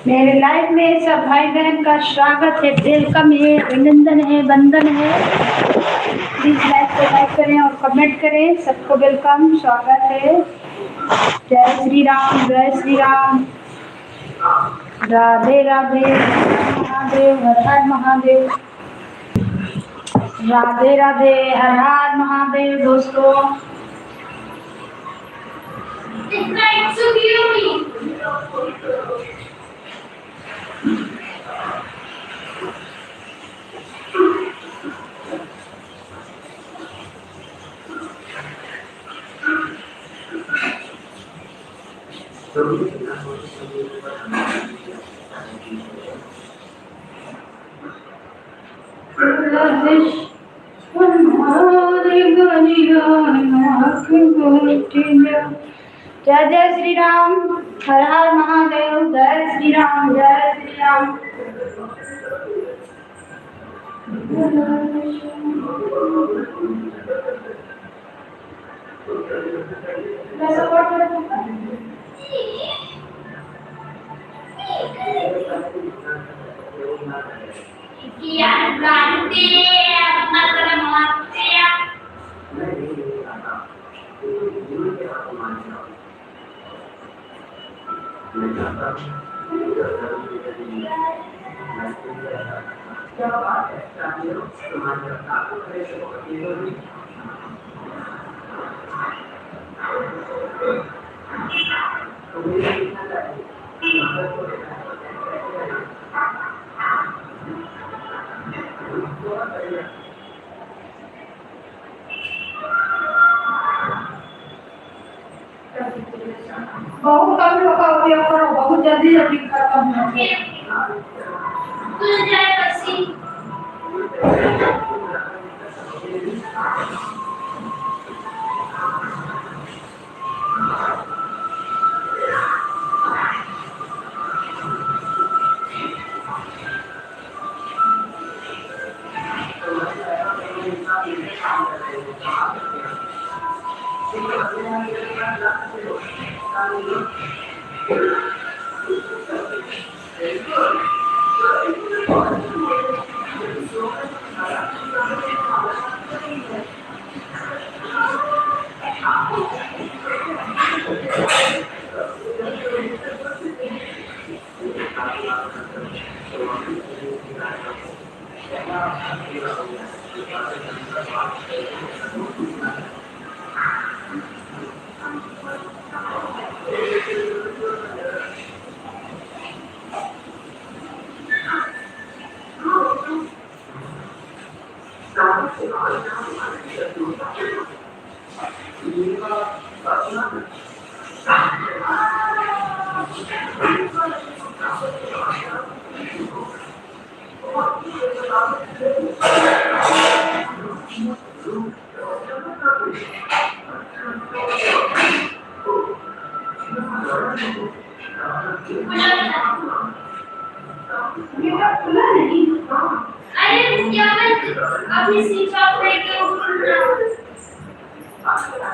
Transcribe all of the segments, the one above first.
मेरे लाइफ में सब भाई बहन का स्वागत है, वेलकम है, अभिनंदन है, वंदन है। प्लीज लाइक करें और कमेंट करें। सबको वेलकम, स्वागत है। जय श्री राम, जय श्री राम, राधे राधे, महादेव, हर हर महादेव, राधे राधे, हर हर महादेव। दोस्तों जय जय श्री राम, हर हर महादेव, जय श्री राम, जय श्री राम। बहुत कम लोग का उपयोग करो, बहुत जल्दी जल्दी खत्म हो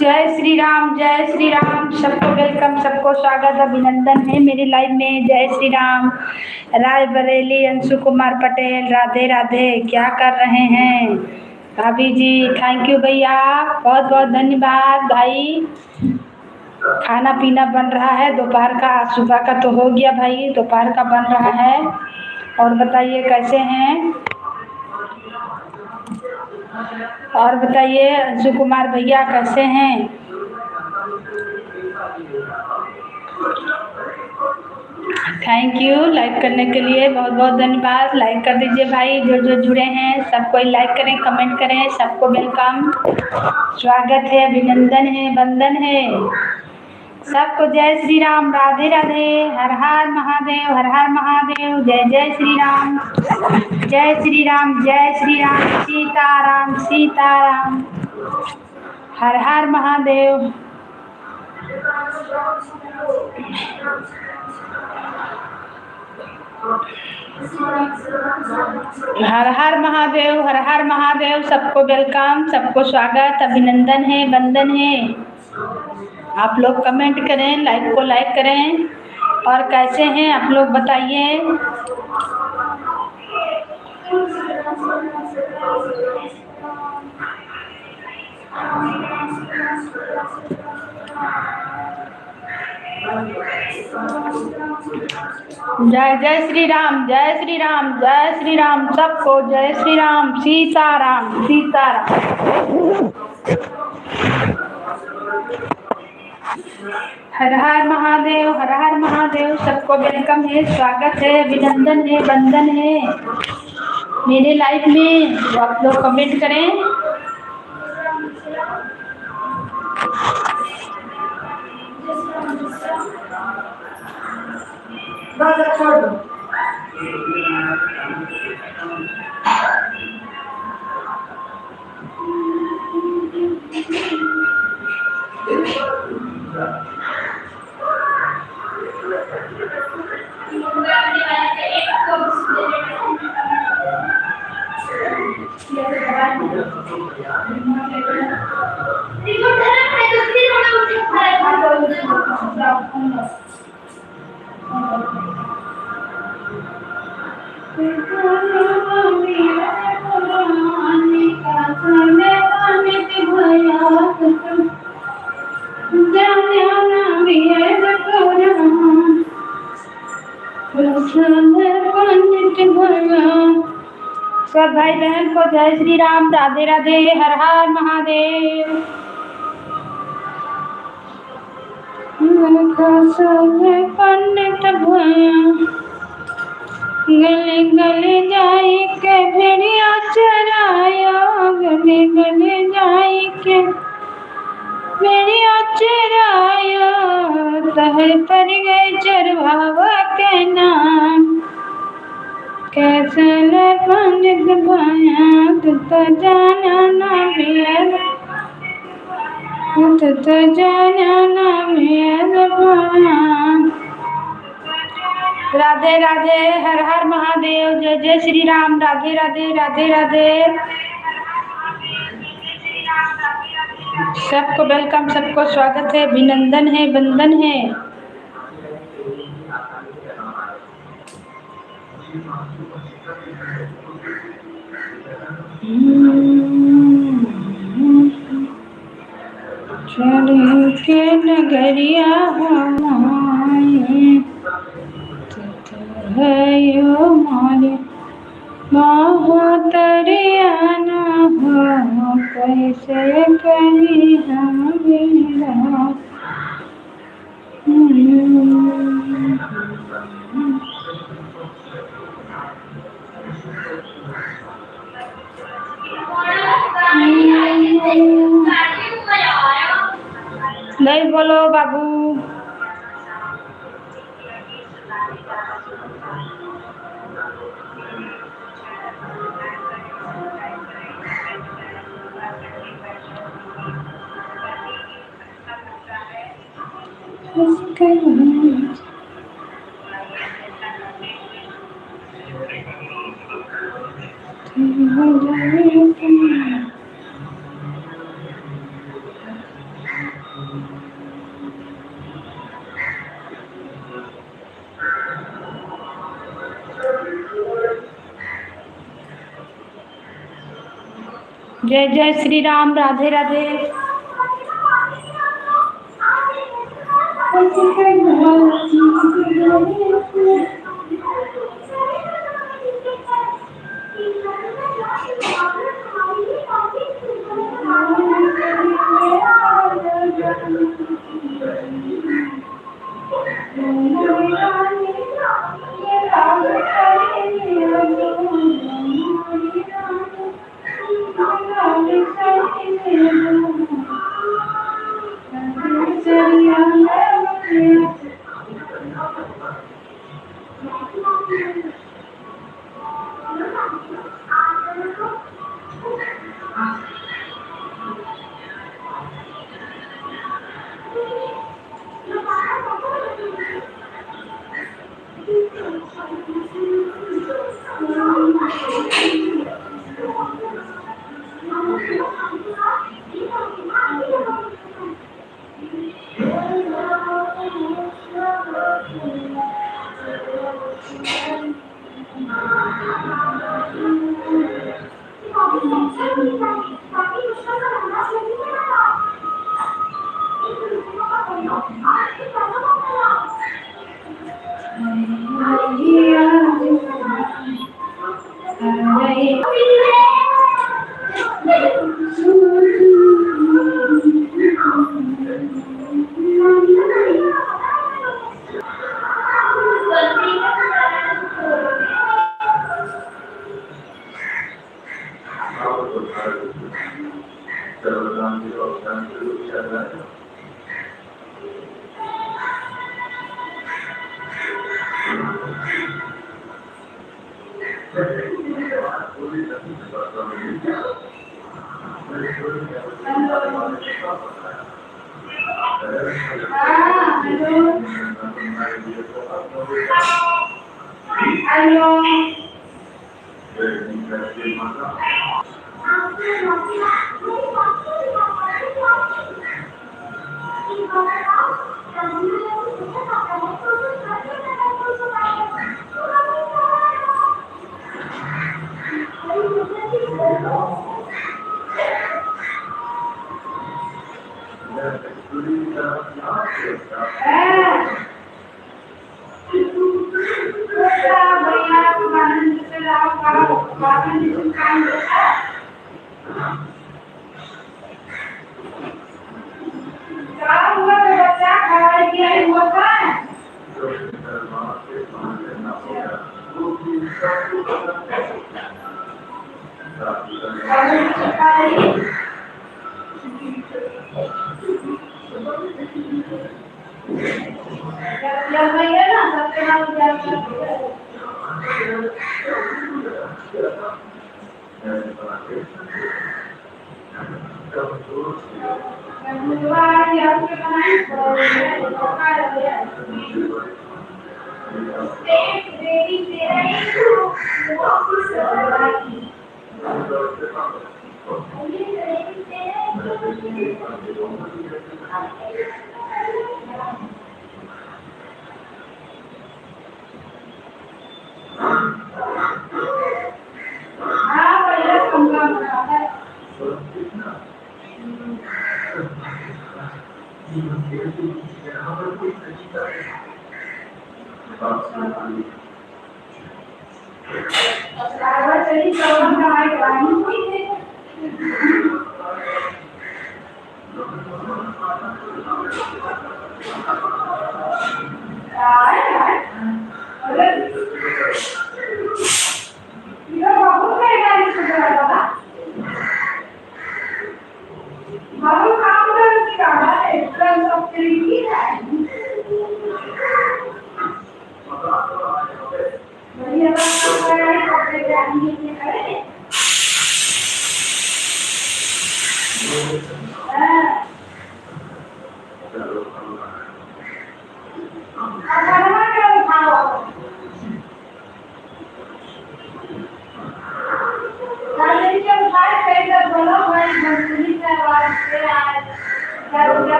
जय श्री राम, सबको वेलकम, सबको स्वागत, अभिनंदन है मेरी लाइव में। जय श्री राम। रायबरेली अंशु कुमार पटेल, राधे राधे। क्या कर रहे हैं भाभी जी? थैंक यू भैया, बहुत बहुत धन्यवाद भाई। खाना पीना बन रहा है दोपहर का, सुबह का तो हो गया भाई, दोपहर का बन रहा है। और बताइए कैसे हैं? और बताइए अंशु कुमार भैया कैसे हैं? थैंक यू लाइक करने के लिए, बहुत बहुत धन्यवाद। लाइक कर दीजिए भाई, जो जो जुड़े हैं सबको लाइक करें, कमेंट करें, सबको वेलकम, स्वागत है, अभिनंदन है, वंदन है सबको। जय श्री राम, राधे राधे, हर हर महादेव, हर हर महादेव, जय जय श्री राम, जय श्री राम, जय श्री राम, सीताराम सीताराम, हर हर महादेव। हर हर महादेव, हर हर महादेव, सबको वेलकम, सबको स्वागत, अभिनंदन है, वंदन है। आप लोग कमेंट करें, लाइक को लाइक करें। और कैसे हैं आप लोग बताइए? जय जय श्री राम, जय श्री राम, जय श्री राम, सबको जय श्री राम, सीताराम सीताराम। हर हर महादेव, हर हर महादेव, सबको वेलकम है, स्वागत है, अभिनंदन है, वंदन है मेरे लाइफ में। तो आप लोग कमेंट करें। सब भाई बहन को जय श्री राम, राधे राधे, हर हर महादेव। पंडित गले गले जाई के भेड़िया चराया, गले गले जाई के भेड़िया चराया, तहर पर गए चरवावा के नाम। कैसे ले पंडित भया, तू तो जाना ना मेर, तू तो जाना ना मेर भया। राधे राधे, हर हर महादेव, जय जय श्री राम, राधे राधे, राधे राधे, सबको वेलकम, सबको स्वागत है, अभिनंदन है, वंदन है। चले के नगरिया हमारे, है यो मारे माँ हो तरियाना हो कैसे कहीं हमें नहीं बोलो बाबू। जय जय श्री राम। राधे राधे।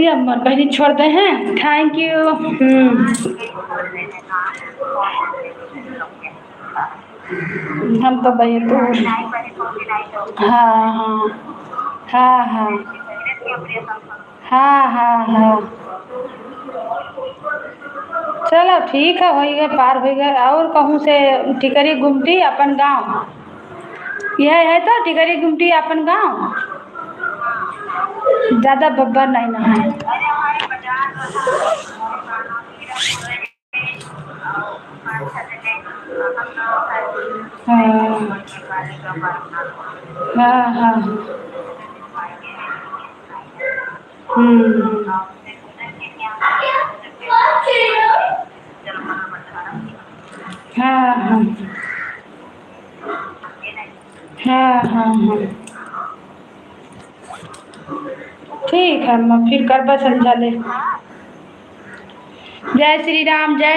अम्मा कहीं छोड़ दे हैं। Thank you. हम तो भाई तो हाँ हाँ हाँ हाँ हाँ हाँ हाँ चलो ठीक है, हो गए पार हो गए। और कहूँ से टिकरी गुमटी अपन गाँव यह है तो टिकरी गुमटी अपन गाँव ज़्यादा बब्बर नहीं ना है। हाँ हाँ हाँ हाँ हाँ हाँ हाँ हाँ ठीक है अम्मा, फिर करबा संझा ले। जय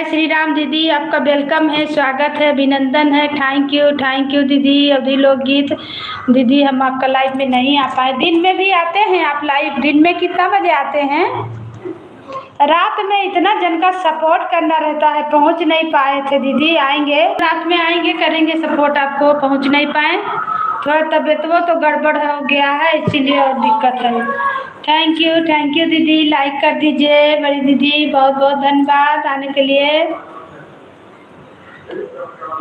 श्री राम दीदी, आपका वेलकम है, स्वागत है, अभिनंदन है। थैंक यू दीदी। अभी लोकगीत दीदी हम आपका लाइव में नहीं आ पाए। दिन में भी आते हैं आप लाइव? दिन में कितना बजे आते हैं? रात में इतना जन का सपोर्ट करना रहता है, पहुंच नहीं पाए थे दीदी। आएंगे रात में, आएंगे करेंगे सपोर्ट आपको। पहुंच नहीं पाए, थोड़ा तबीयत वो तो गड़बड़ हो गया है, इसीलिए और दिक्कत है। थैंक यू दीदी, लाइक कर दीजिए बड़ी दीदी, बहुत बहुत धन्यवाद आने के लिए।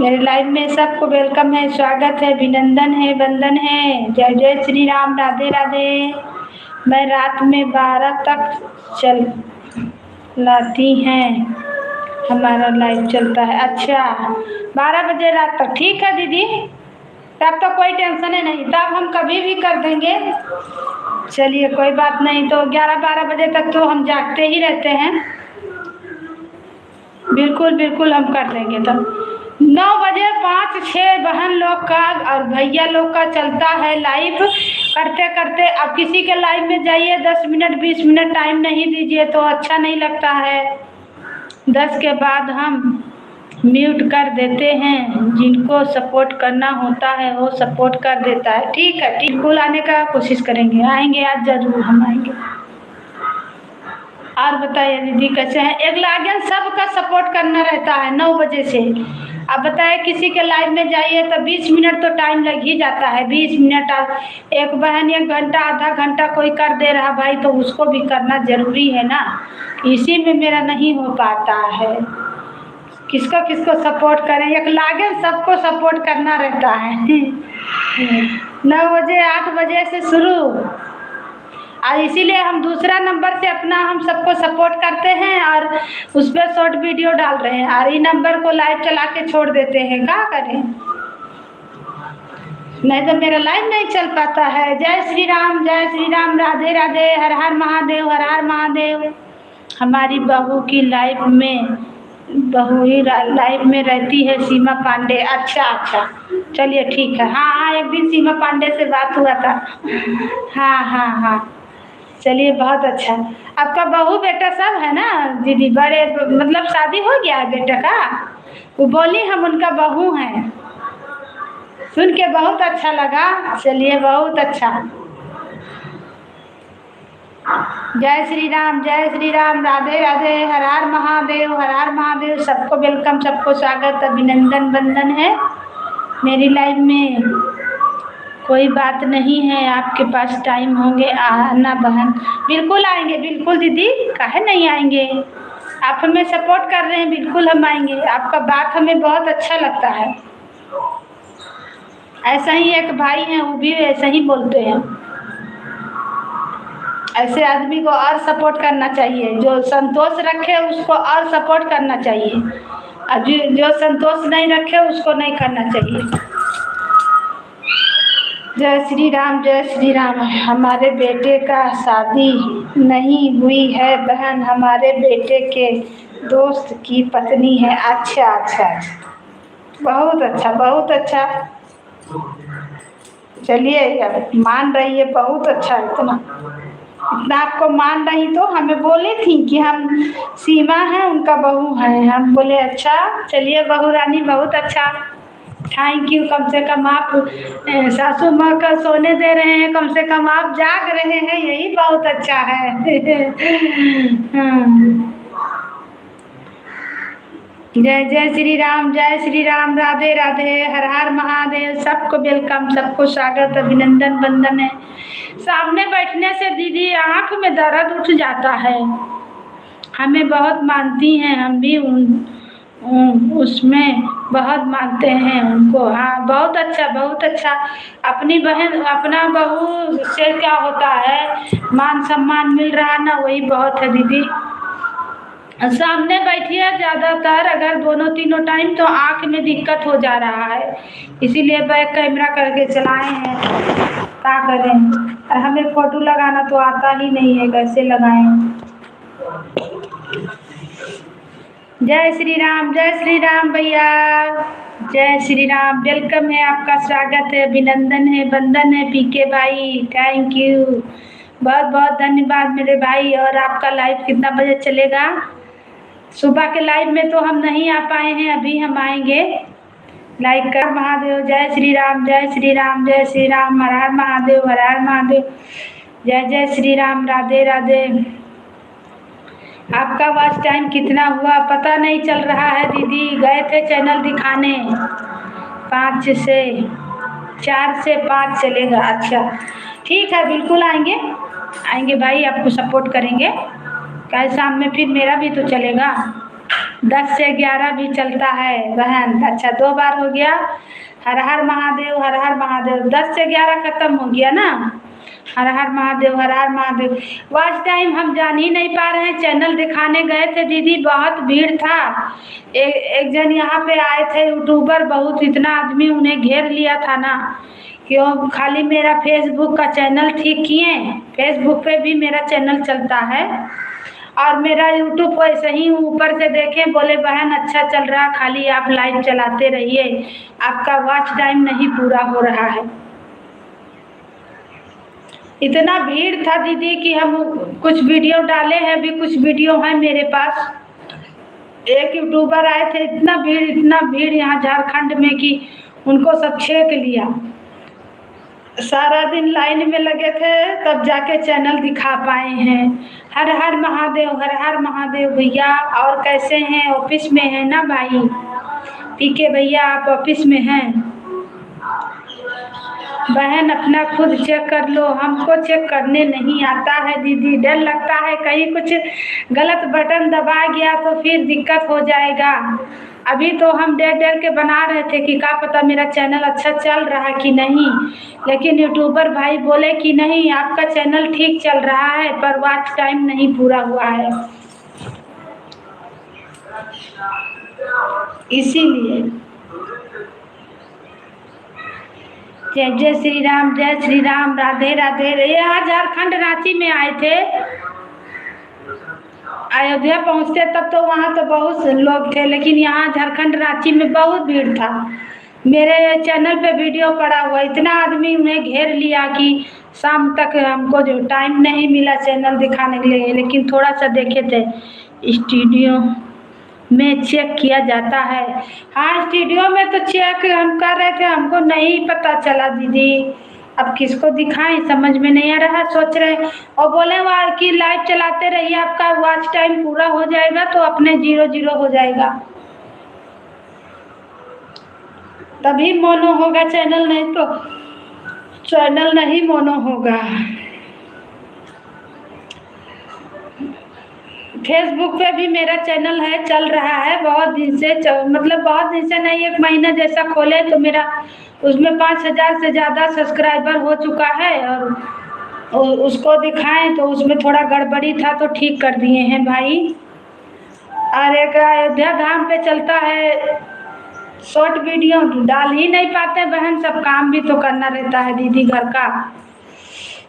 मेरे लाइव में सबको वेलकम है, स्वागत है, अभिनंदन है, वंदन है। जय जय श्री राम, राधे राधे। मैं रात में 12 तक चल लाती हैं, हमारा लाइव चलता है। अच्छा 12 बजे रात तक, ठीक है दीदी, तब तो कोई टेंशन है नहीं, तब हम कभी भी कर देंगे। चलिए कोई बात नहीं, तो 11-12 बजे तक तो हम जागते ही रहते हैं। बिल्कुल हम कर देंगे। तब 9 बजे 5-6 बहन लोग का और भैया लोग का चलता है लाइव। करते करते अब किसी के लाइव में जाइए, 10 मिनट 20 मिनट टाइम नहीं दीजिए तो अच्छा नहीं लगता है। 10 के बाद हम म्यूट कर देते हैं। जिनको सपोर्ट करना होता है वो सपोर्ट कर देता है। ठीक है, बिल्कुल आने का कोशिश करेंगे, आएंगे आज जरूर हम आएंगे। और बताइए दीदी कैसे हैं? एक लागन सबका सपोर्ट करना रहता है 9 बजे से। अब बताए किसी के लाइव में जाइए तो 20 मिनट तो टाइम लग ही जाता है। 20 मिनट, एक बहन 1 घंटा आधा घंटा कोई कर दे रहा भाई, तो उसको भी करना जरूरी है ना। इसी में मेरा नहीं हो पाता है। किसको किसको सपोर्ट करें, एक लागन सबको सपोर्ट करना रहता है। 9 बजे 8 बजे से शुरू, और इसीलिए हम दूसरा नंबर से अपना हम सबको सपोर्ट करते हैं और उस पर शॉर्ट वीडियो डाल रहे हैं, और ये नंबर को लाइव चला के छोड़ देते हैं। क्या करें, नहीं तो मेरा लाइव नहीं चल पाता है। जय श्री राम, राधे राधे, हर हर महादेव, हर हर महादेव। हमारी बहू की लाइफ में बहू ही लाइफ में रहती है सीमा पांडे। अच्छा अच्छा, चलिए ठीक है। हाँ हाँ, एक दिन सीमा पांडे से बात हुआ था। हाँ हाँ हाँ, चलिए बहुत अच्छा। आपका बहू बेटा सब है ना दीदी? बड़े मतलब शादी हो गया है बेटा का? वो बोली हम उनका बहू हैं, सुन के बहुत अच्छा लगा। चलिए बहुत अच्छा। जय श्री राम, राधे राधे, हर हर महादेव, हर हर महादेव। सबको वेलकम, सबको स्वागत, अभिनंदन बंदन है। मेरी लाइफ में कोई बात नहीं है, आपके पास टाइम होंगे आना बहन। बिल्कुल आएंगे, बिल्कुल दीदी, काहे नहीं आएंगे। आप हमें सपोर्ट कर रहे हैं, बिल्कुल हम आएंगे। आपका बात हमें बहुत अच्छा लगता है। ऐसा ही एक भाई हैं, वो भी ऐसा ही बोलते हैं। ऐसे आदमी को और सपोर्ट करना चाहिए, जो संतोष रखे उसको और सपोर्ट करना चाहिए, और जो संतोष नहीं रखे उसको नहीं करना चाहिए। जय श्री राम, जय श्री राम। हमारे बेटे का शादी नहीं हुई है बहन, हमारे बेटे के दोस्त की पत्नी है। अच्छा अच्छा, बहुत अच्छा बहुत अच्छा। चलिए अब मान रही है, बहुत अच्छा। इतना इतना आपको मान रही तो हमें बोली थी कि हम सीमा है उनका बहू है। हम बोले अच्छा, चलिए बहू रानी बहुत अच्छा, थैंक यू। कम से कम आप सासू माँ का सोने दे रहे हैं, कम से कम आप जाग रहे हैं, यही बहुत अच्छा है। हाँ। जय जय श्री राम, जय श्री राम, राधे राधे, हर हर महादेव। सबको वेलकम, सबको स्वागत, अभिनंदन बंदन है। सामने बैठने से दीदी आँख में दर्द उठ जाता है। हमें बहुत मानती हैं, हम भी उसमें बहुत मानते हैं उनको। हाँ बहुत अच्छा बहुत अच्छा। अपनी बहन अपना बहू से क्या होता है, मान सम्मान मिल रहा ना, वही बहुत है दीदी। सामने बैठिए ज़्यादातर, अगर दोनों तीनों टाइम तो आँख में दिक्कत हो जा रहा है, इसीलिए बैक कैमरा करके चलाए हैं। क्या करें, हमें फोटो लगाना तो आता ही नहीं है, कैसे लगाएं। जय श्री राम भैया, जय श्री राम। वेलकम है, आपका स्वागत है, अभिनंदन है, बंदन है पीके भाई, थैंक यू, बहुत बहुत धन्यवाद मेरे भाई। और आपका लाइव कितना बजे चलेगा? सुबह के लाइव में तो हम नहीं आ पाए हैं, अभी हम आएंगे। लाइक कर महादेव, जय श्री राम, जय श्री राम, जय श्री राम, हर हर महादेव, हर हर महादेव। जय जय श्री राम, राधे राधे। आपका वॉच टाइम कितना हुआ पता नहीं चल रहा है दीदी, गए थे चैनल दिखाने, 5 से 4 से 5 चलेगा। अच्छा ठीक है, बिल्कुल आएंगे आएंगे भाई, आपको सपोर्ट करेंगे। कल शाम में फिर मेरा भी तो चलेगा, 10 से 11 भी चलता है बहन। अच्छा 2 बार हो गया, हर हर महादेव, हर हर महादेव। 10 से 11 खत्म हो गया ना, हर हर महादेव, हर हर महादेव। वॉच टाइम हम जान ही नहीं पा रहे हैं, चैनल दिखाने गए थे दीदी, बहुत भीड़ था। एक जन यहाँ पे आए थे यूट्यूबर, बहुत इतना आदमी उन्हें घेर लिया था ना, क्यों खाली मेरा फेसबुक का चैनल ठीक किए, फेसबुक पे भी मेरा चैनल चलता है, और मेरा यूट्यूब वैसे ही ऊपर से देखे, बोले बहन अच्छा चल रहा, खाली आप लाइव चलाते रहिए, आपका वॉच टाइम नहीं पूरा हो रहा है। इतना भीड़ था दीदी कि हम कुछ वीडियो डाले हैं, अभी कुछ वीडियो है मेरे पास। एक यूट्यूबर आए थे, इतना भीड़ यहाँ झारखंड में कि उनको सब छेक लिया। सारा दिन लाइन में लगे थे, तब जाके चैनल दिखा पाए हैं। हर हर महादेव, हर हर महादेव भैया। और कैसे हैं? ऑफिस में है ना भाई पीके भैया, आप ऑफिस में हैं? बहन अपना खुद चेक कर लो, हमको चेक करने नहीं आता है दीदी, डर लगता है कहीं कुछ गलत बटन दबा गया तो फिर दिक्कत हो जाएगा। अभी तो हम डर के बना रहे थे कि क्या पता मेरा चैनल अच्छा चल रहा है कि नहीं, लेकिन यूट्यूबर भाई बोले कि नहीं आपका चैनल ठीक चल रहा है, पर वॉच टाइम नहीं पूरा हुआ है, इसीलिए। जय जय श्री राम, जय श्री राम, राधे राधे। यहाँ झारखंड रांची में आए थे, अयोध्या पहुंचते तब तो वहाँ तो बहुत लोग थे, लेकिन यहाँ झारखंड रांची में बहुत भीड़ था। मेरे चैनल पे वीडियो पड़ा हुआ, इतना आदमी उन्हें घेर लिया कि शाम तक हमको जो टाइम नहीं मिला चैनल दिखाने के लिए, लेकिन थोड़ा सा देखे थे। स्टूडियो में चेक किया जाता है। हाँ, स्टूडियो में तो चेक हम कर रहे थे, हमको नहीं पता चला दीदी। अब किसको दिखाएं समझ में नहीं आ रहा। सोच रहे और बोले वहाँ कि लाइव चलाते रहिए, आपका वॉच टाइम पूरा हो जाएगा तो अपने 0-0 हो जाएगा, तभी मोनो होगा चैनल, नहीं तो चैनल नहीं मोनो होगा। फेसबुक पे भी मेरा चैनल है, चल रहा है बहुत दिन से, मतलब बहुत दिन से नहीं, 1 महीना जैसा खोले तो मेरा उसमें 5000 से ज़्यादा सब्सक्राइबर हो चुका है। और उसको दिखाएं तो उसमें थोड़ा गड़बड़ी था तो ठीक कर दिए हैं भाई। और एक अयोध्या धाम पे चलता है शॉर्ट वीडियो, डाल ही नहीं पाते बहन, सब काम भी तो करना रहता है दीदी घर का।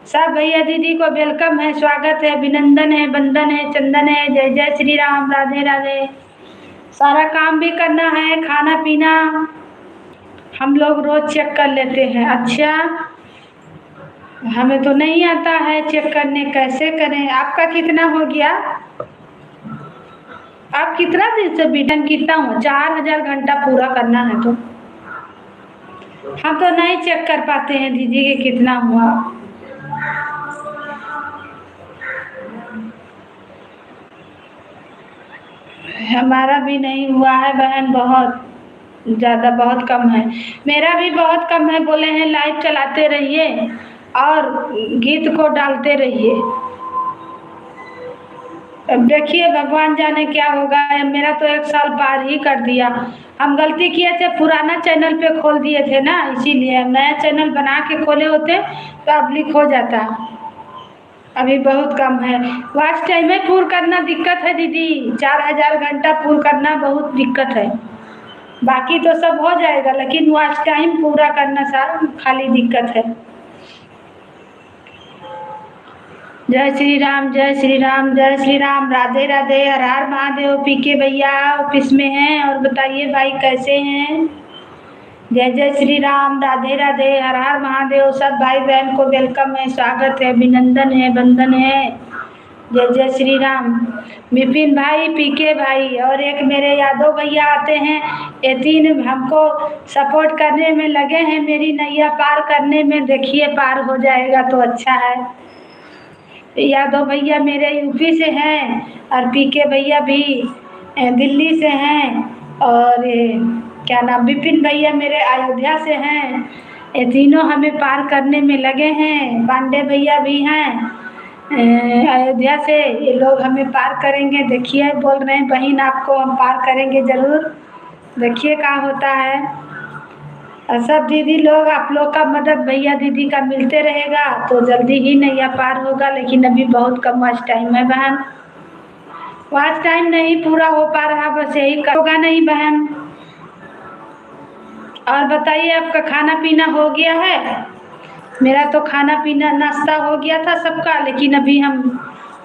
सब भैया दीदी को वेलकम है, स्वागत है, अभिनंदन है, वंदन है, चंदन है, जय जय श्री राम, राधे राधे। सारा काम भी करना है, खाना पीना हम लोग रोज चेक कर लेते हैं। अच्छा, हमें तो नहीं आता है चेक करने, कैसे करें? आपका कितना हो गया? आप कितना दिन से बीटन कितना हो? 4000 घंटा पूरा करना है तो हम तो नहीं चेक कर पाते हैं दीदी के कितना हुआ। हमारा भी नहीं हुआ है बहन, बहुत ज़्यादा, बहुत कम है। मेरा भी बहुत कम है। बोले हैं लाइव चलाते रहिए और गीत को डालते रहिए। अब देखिए भगवान जाने क्या होगा। मेरा तो 1 साल पार ही कर दिया। हम गलती किए थे, पुराना चैनल पे खोल दिए थे ना, इसीलिए। नया चैनल बना के खोले होते तो पब्लिक हो जाता। अभी बहुत कम है। वॉच टाइम में पूरा करना दिक्कत है दीदी, 4000 घंटा पूरा करना बहुत दिक्कत है। बाकी तो सब हो जाएगा, लेकिन वॉच टाइम पूरा करना सारा खाली दिक्कत है। जय श्री राम, जय श्री राम, जय श्री राम, राधे राधे, हर हर महादेव। पीके भैया ऑफिस में हैं, और बताइए भाई कैसे हैं? जय जय श्री राम, राधे राधे, हर हर महादेव। सब भाई बहन को वेलकम है, स्वागत है, अभिनंदन है, वंदन है, जय जय श्री राम। विपिन भाई, पीके भाई और एक मेरे यादव भैया आते हैं। ये 3 हमको सपोर्ट करने में लगे हैं, मेरी नैया पार करने में। देखिए पार हो जाएगा तो अच्छा है। यादव भैया मेरे यूपी से हैं, और पीके भैया भी दिल्ली से हैं, और क्या नाम, विपिन भैया मेरे अयोध्या से हैं। ये तीनों हमें पार करने में लगे हैं। पांडे भैया भी हैं अयोध्या से, ये लोग हमें पार करेंगे। देखिए बोल रहे हैं बहन आपको हम पार करेंगे ज़रूर, देखिए क्या होता है। और सब दीदी लोग, आप लोग का मदद भैया दीदी का मिलते रहेगा तो जल्दी ही नैया पार होगा। लेकिन अभी बहुत कम वॉच टाइम है बहन, वॉच टाइम नहीं पूरा हो पा रहा, बस यही होगा नहीं बहन। और बताइए आपका खाना पीना हो गया है? मेरा तो खाना पीना नाश्ता हो गया था सबका, लेकिन अभी हम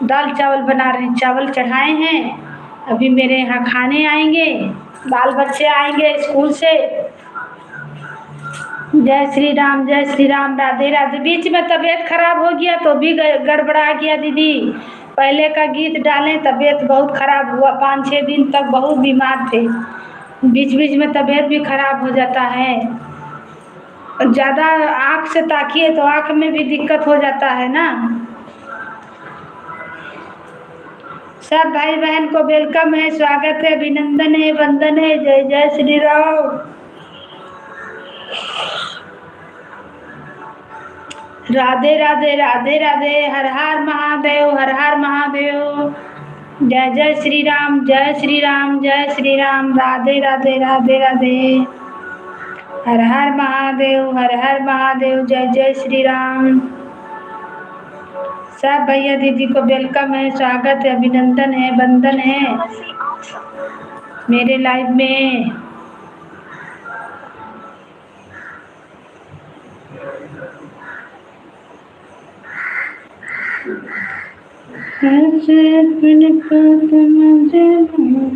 दाल चावल बना रहे हैं, चावल चढ़ाए हैं। अभी मेरे यहाँ खाने आएंगे, बाल बच्चे आएंगे स्कूल से। जय श्री राम, जय श्री राम, राधे राधे। बीच में तबीयत खराब हो गया तो भी गड़बड़ा गया दीदी। पहले का गीत डालें, तबीयत बहुत खराब हुआ, 5-6 दिन तक बहुत बीमार थे। बीच बीच में तबीयत भी खराब हो जाता है। ज़्यादा आँख से ताकिए तो आँख में भी दिक्कत हो जाता है ना। सब भाई बहन को वेलकम है, स्वागत है, अभिनंदन है, वंदन है, जय जय श्री राम। राधे राधे, राधे राधे, हर हर महादेव, हर हर महादेव। जय जय श्री राम, जय श्री राम, जय श्री राम, राधे राधे, राधे राधे, हर हर महादेव, हर हर महादेव, जय जय श्री राम। सब भैया दीदी को वेलकम है, स्वागत है, अभिनंदन है, वंदन है मेरे लाइव में। कैसे अपने पाप मुझे दूं।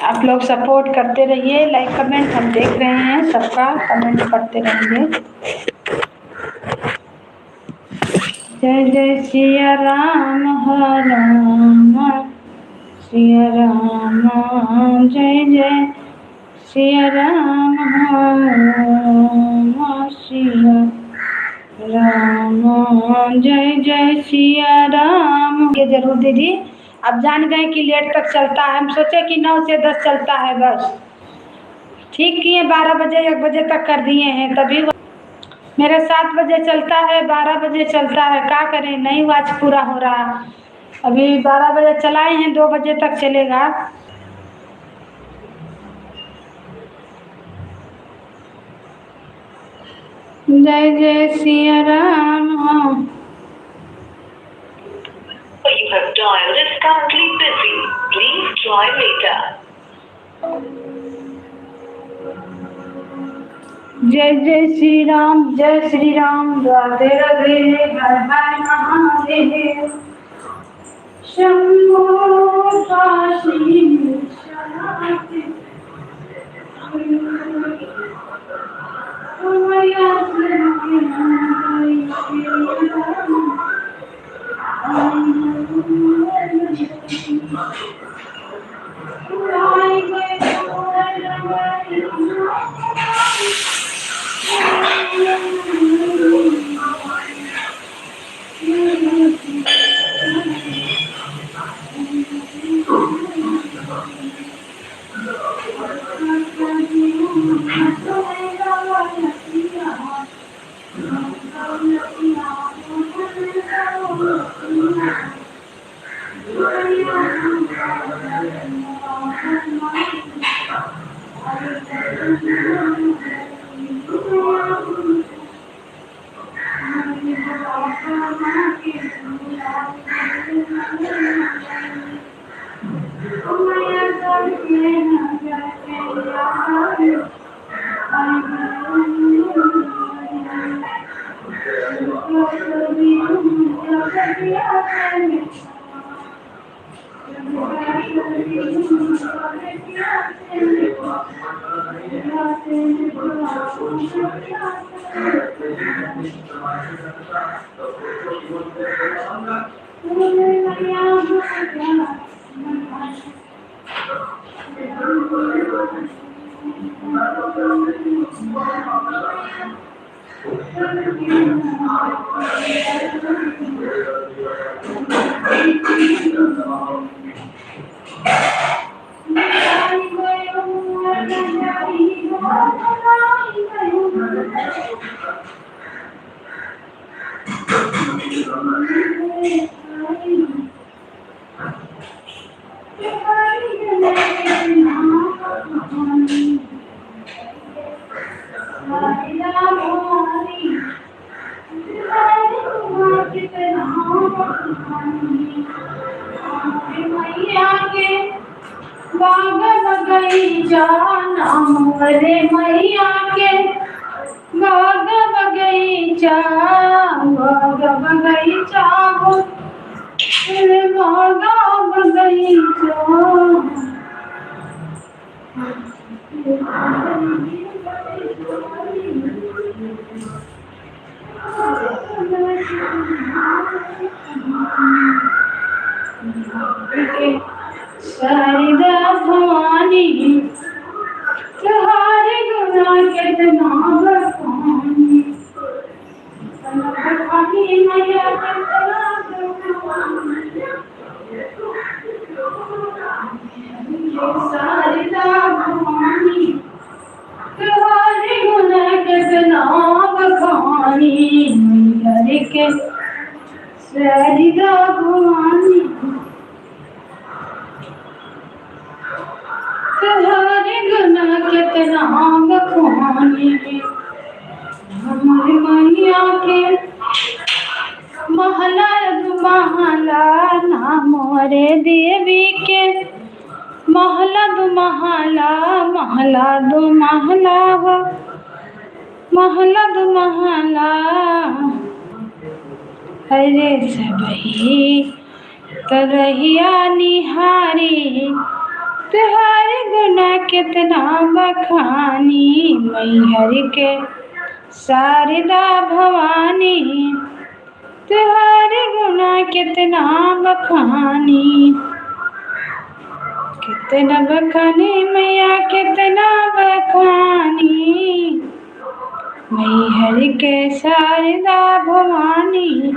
आप लोग सपोर्ट करते रहिए, लाइक कमेंट हम देख रहे हैं, सबका कमेंट करते रहेंगे। जय जय सिया राम हर राम, सिया राम जय जय सिया राम सिया राम जय जय सिया राम। ये जरूर दीदी, अब जान गए कि लेट तक चलता है, हम सोचे कि 9 से 10 चलता है बस। ठीक किए 12 बजे 1 बजे तक कर दिए हैं, तभी मेरा 7 बजे चलता है, 12 बजे चलता है, क्या करें, नहीं वाच पूरा हो रहा। अभी 12 बजे चलाए हैं, 2 बजे तक चलेगा। जय जय Siya Ram. You have dialed is currently busy. Please try later. जय जय श्री राम, जय श्री राम, राधे राधे, हर हर महादेव। शंभो काशी विश्वनाथ, रे मैया के बाग बगीचा, बाग बगीचा हो रे बाग बगीचा। शारदा भवानी तुम्हारे गुना कितना बखानी, बखानी मैया कितना शारदा भवानी तुम्हारे गुना कितना बखानी मैया के शारदा भवानी तुम्हारे गुना कितना बखानी। हमारे मैया के महला महला नाम रे देवी के महला दो महला, महला दो महला हो महला दो महला अरे सबही तरहिया निहारी तुहारे गुना कितना बखानी मैहर के शारदा भवानी तुहारे गुना कितना बखानी कितना बखानी मैया कितना बखानी मैहर के शारदा भवानी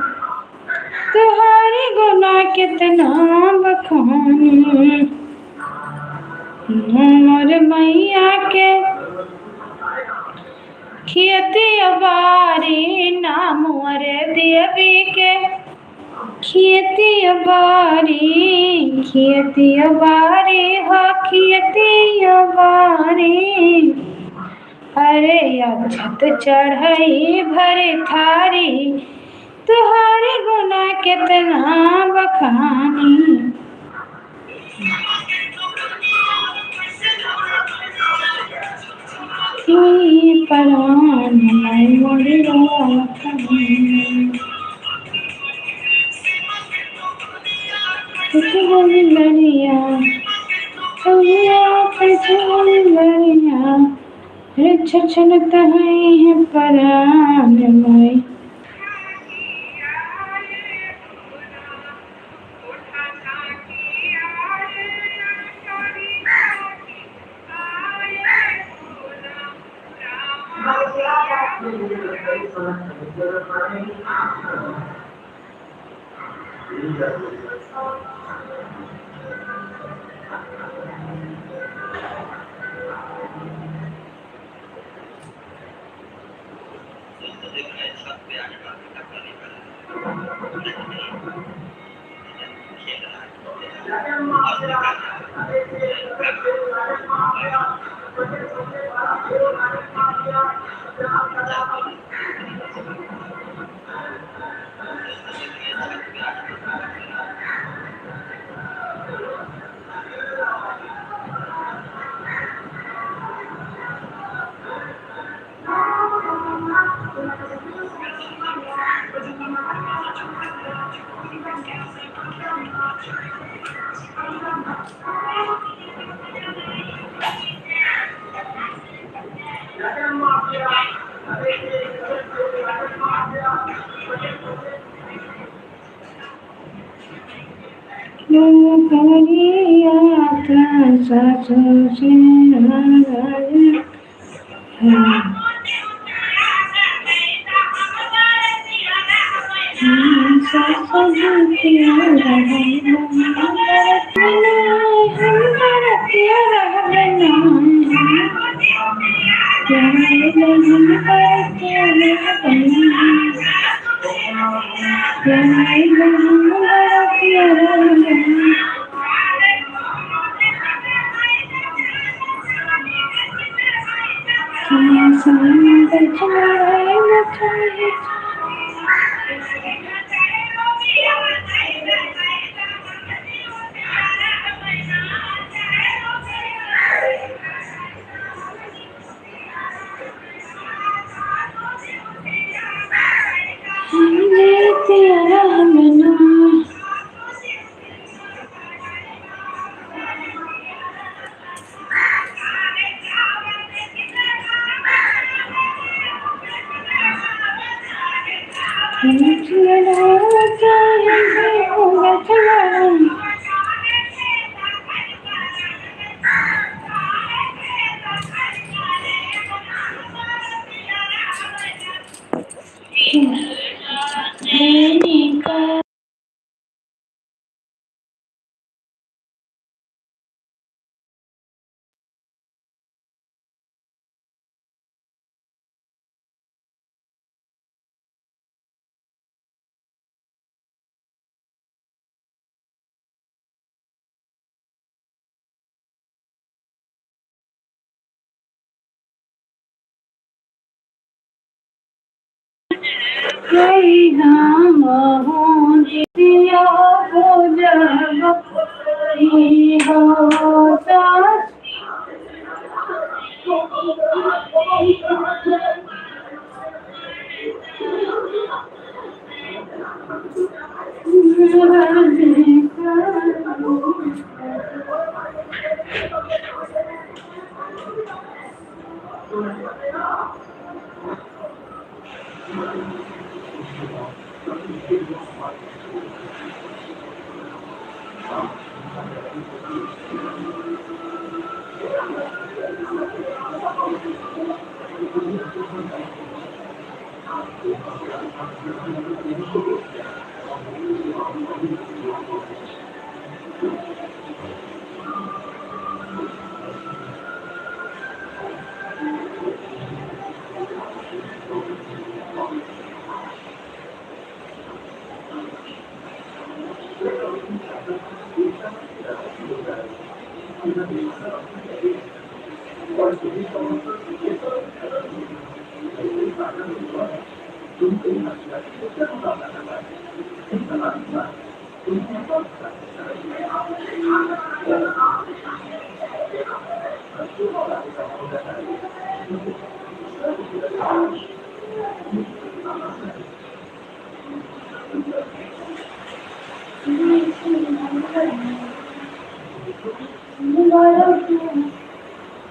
तुहारे गुना कितना बखानी मोर मैया के खियती बारी नाम मोरे देवी के खियती बारी हो खियती बारी अरे अक्षत चढ़ई भरे थारी तुहारे गुना कितना बखानी परान मोरी छछनत है परान मोई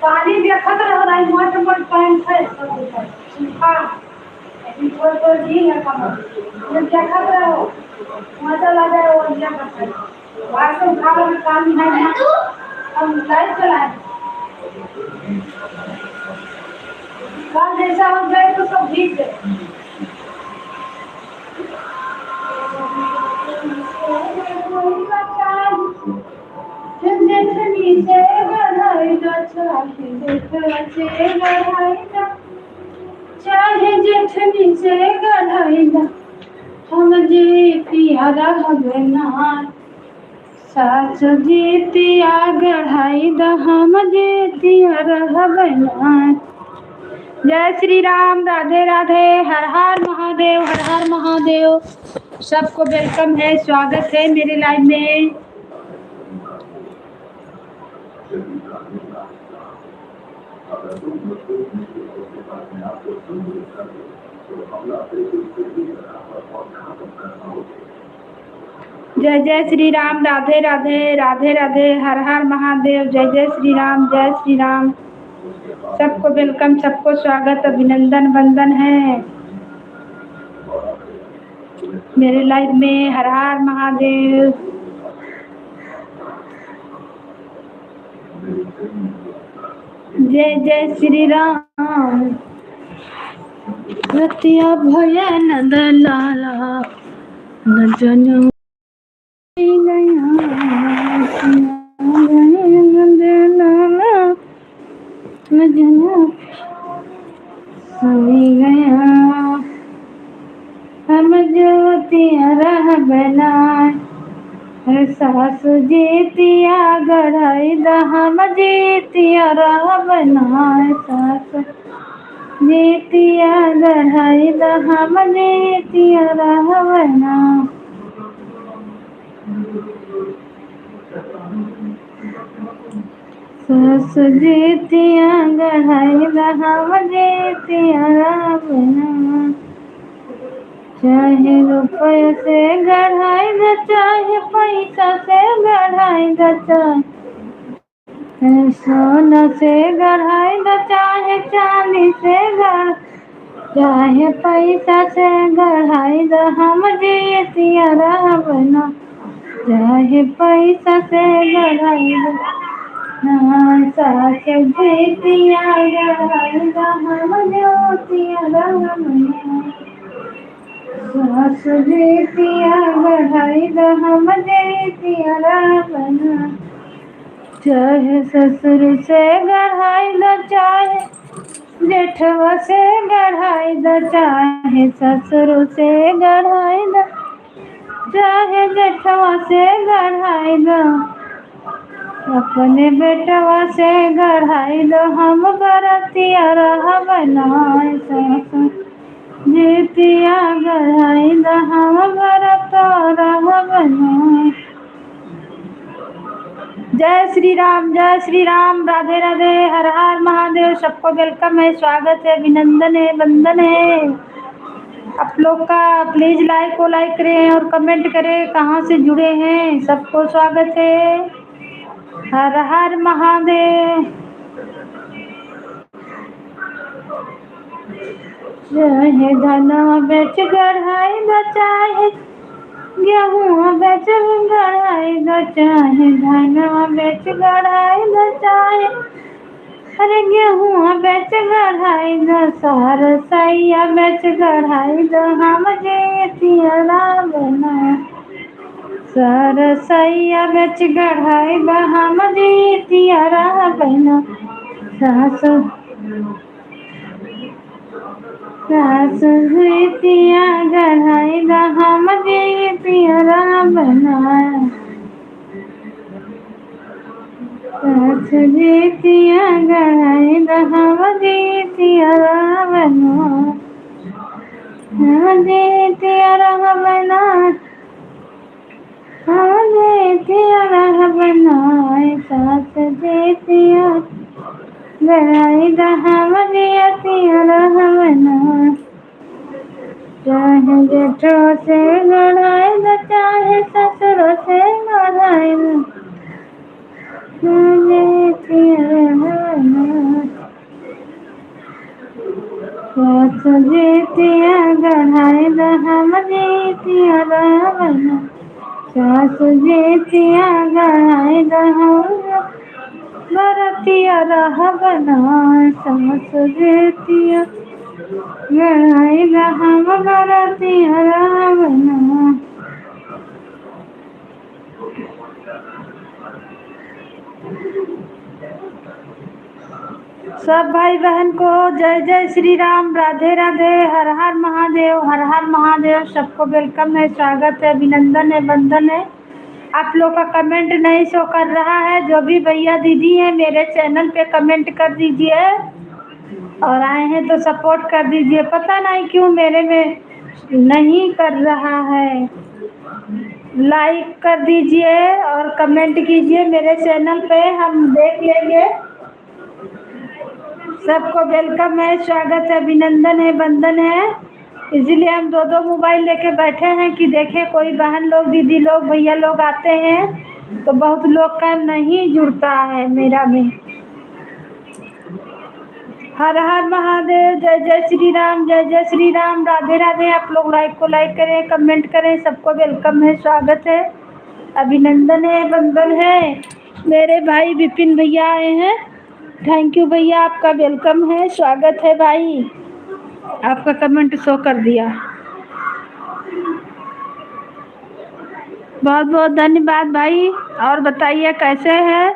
पानी देखत रह रहा है, मोट मोट पैंट है सब ऊपर सूखा, लेकिन थोड़ा थोड़ा झील है कमर। जब देखत रहो मजा लगा है, वो लिया करता है बाहर से उठा कर काम नहीं है। हम लाइट चलाए, कल जैसा हो गए तो सब भीग गए। जेठनी से गढ़ाई दा चाहे जेठवा से गढ़ाई दा, चाहे जेठनी से गढ़ाई दा, हम जी पियारा भगनाथ। सास जी तिया गढ़ाई दा, हम जी तियारा भगनाथ। जय श्री राम, राधे राधे, हर हर महादेव, हर हर महादेव। सबको वेलकम है, स्वागत है मेरे लाइव में। जय जय श्री राम, राधे राधे, राधे राधे, हर हर महादेव। जय जय श्री राम, जय श्री राम। सबको वेलकम, सबको स्वागत, अभिनंदन, वंदन है मेरे लाइव में। हर हर महादेव। जय जय श्री राम। रतिया भयन दलाला न जनु गया, हम ज्योतिया रह बनाए। सासु जीतिया गढ़ाई दा, हम जीतिया रह बनाए। सासु जीतिया गढ़ाई दा, हम जीतिया रह बनाए। सासु जीतिया गढ़ाई दा, हम जीतिया रह बनाए। चाहे रुपये से गढ़ाई दा, चाहे पैसा से गढ़ाई दा, चाहे सोना से गढ़ाई दा, चाहे चांदी से गढ़, चाहे पैसा से गढ़ाई दा, हम जीतिया रह बना। चाहे पैसा से गढ़ाई दा, सास जीतिया गढ़ाई दा, हम जीतिया रह बना। सास जीतिया गढ़ाई दा, हम जीतिया रह बना। चाहे ससुर से गढ़ाई दा, चाहे जेठवा से गढ़ाई दा, चाहे ससुर से गढ़ाई दा, चाहे जेठवा से गढ़ाई दा, अपने बेटवा से गढ़ाई दो, हम बरतिया रह बनाए। सास जीतिया गढ़ाई दा, हम बरता रह बनाए। जय श्री राम, जय श्री राम, राधे राधे, हर हर महादेव। सबको वेलकम है, स्वागत है, अभिनंदन है, वंदन है आप लोग का। प्लीज लाइक को लाइक करें और कमेंट करें कहाँ से जुड़े हैं। सबको स्वागत है, हर हर महादेव। चाहे धना बेच गढ़ाई द चाहे गेहूँ बेच गढ़ाई द चाहे धना बेच गढ़ाई द चाहे अरे गेहूँ बेच गढ़ाई द सार सैया बेच गढ़ाई द हम जेतिया बना सार सैया बेच गढ़ाई द हम जेतिया बना सास सास जेतिया गढ़ाई द हम जेतिया बना सास जेतिया गढ़ाई द हम जेतिया बना हम जेतिया बना हम जेतिया बनाए सास जेतिया गढ़ाई द हम जेतिया बना चाहे जेठो से गढ़ाई द चाहे ससुर से गढ़ाई द सास जेतिया गढ़ाई द हम जेतिया बना सास जेतिया गढ़ाई द हम बरतिया बना सास जेतिया गढ़ाई द हम बरतिया बना सब भाई बहन को जय जय श्री राम, राधे राधे, हर हर महादेव, हर हर महादेव। सबको वेलकम है, स्वागत है, अभिनंदन है, वंदन है। आप लोग का कमेंट नहीं शो कर रहा है। जो भी भैया दीदी हैं मेरे चैनल पे कमेंट कर दीजिए और आए हैं तो सपोर्ट कर दीजिए। पता नहीं क्यों मेरे में नहीं कर रहा है। लाइक कर दीजिए और कमेंट कीजिए मेरे चैनल पे, हम देख लेंगे। सबको वेलकम है, स्वागत है, अभिनंदन है, वंदन है। इसीलिए हम दो दो मोबाइल लेके बैठे हैं कि देखें कोई बहन लोग, दीदी लोग, भैया लोग आते हैं तो बहुत लोग का नहीं जुड़ता है मेरा में। हर हर महादेव, जय जय श्री राम, जय जय श्री राम, राधे राधे। आप लोग लाइक को लाइक करें, कमेंट करें। सबको वेलकम है, स्वागत है, अभिनंदन है, वंदन है। मेरे भाई विपिन भैया आए हैं। थैंक यू भैया, आपका वेलकम है, स्वागत है भाई। आपका कमेंट शो कर दिया, बहुत बहुत धन्यवाद भाई। और बताइए कैसे हैं।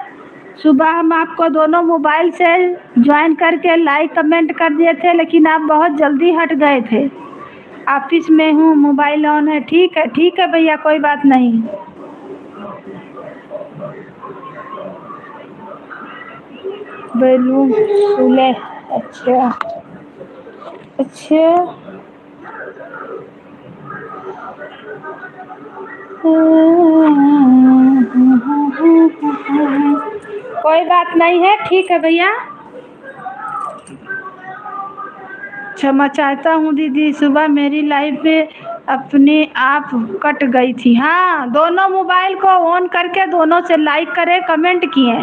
सुबह हम आपको दोनों मोबाइल से ज्वाइन करके लाइक कमेंट कर दिए थे, लेकिन आप बहुत जल्दी हट गए थे। ऑफिस में हूँ, मोबाइल ऑन है। ठीक है भैया, कोई बात नहीं। बैलून फूले, अच्छा अच्छा। कोई बात नहीं है, ठीक है भैया। क्षमा चाहता हूँ दीदी, सुबह मेरी लाइफ में अपने आप कट गई थी। हाँ, दोनों मोबाइल को ऑन करके दोनों से लाइक करे, कमेंट किए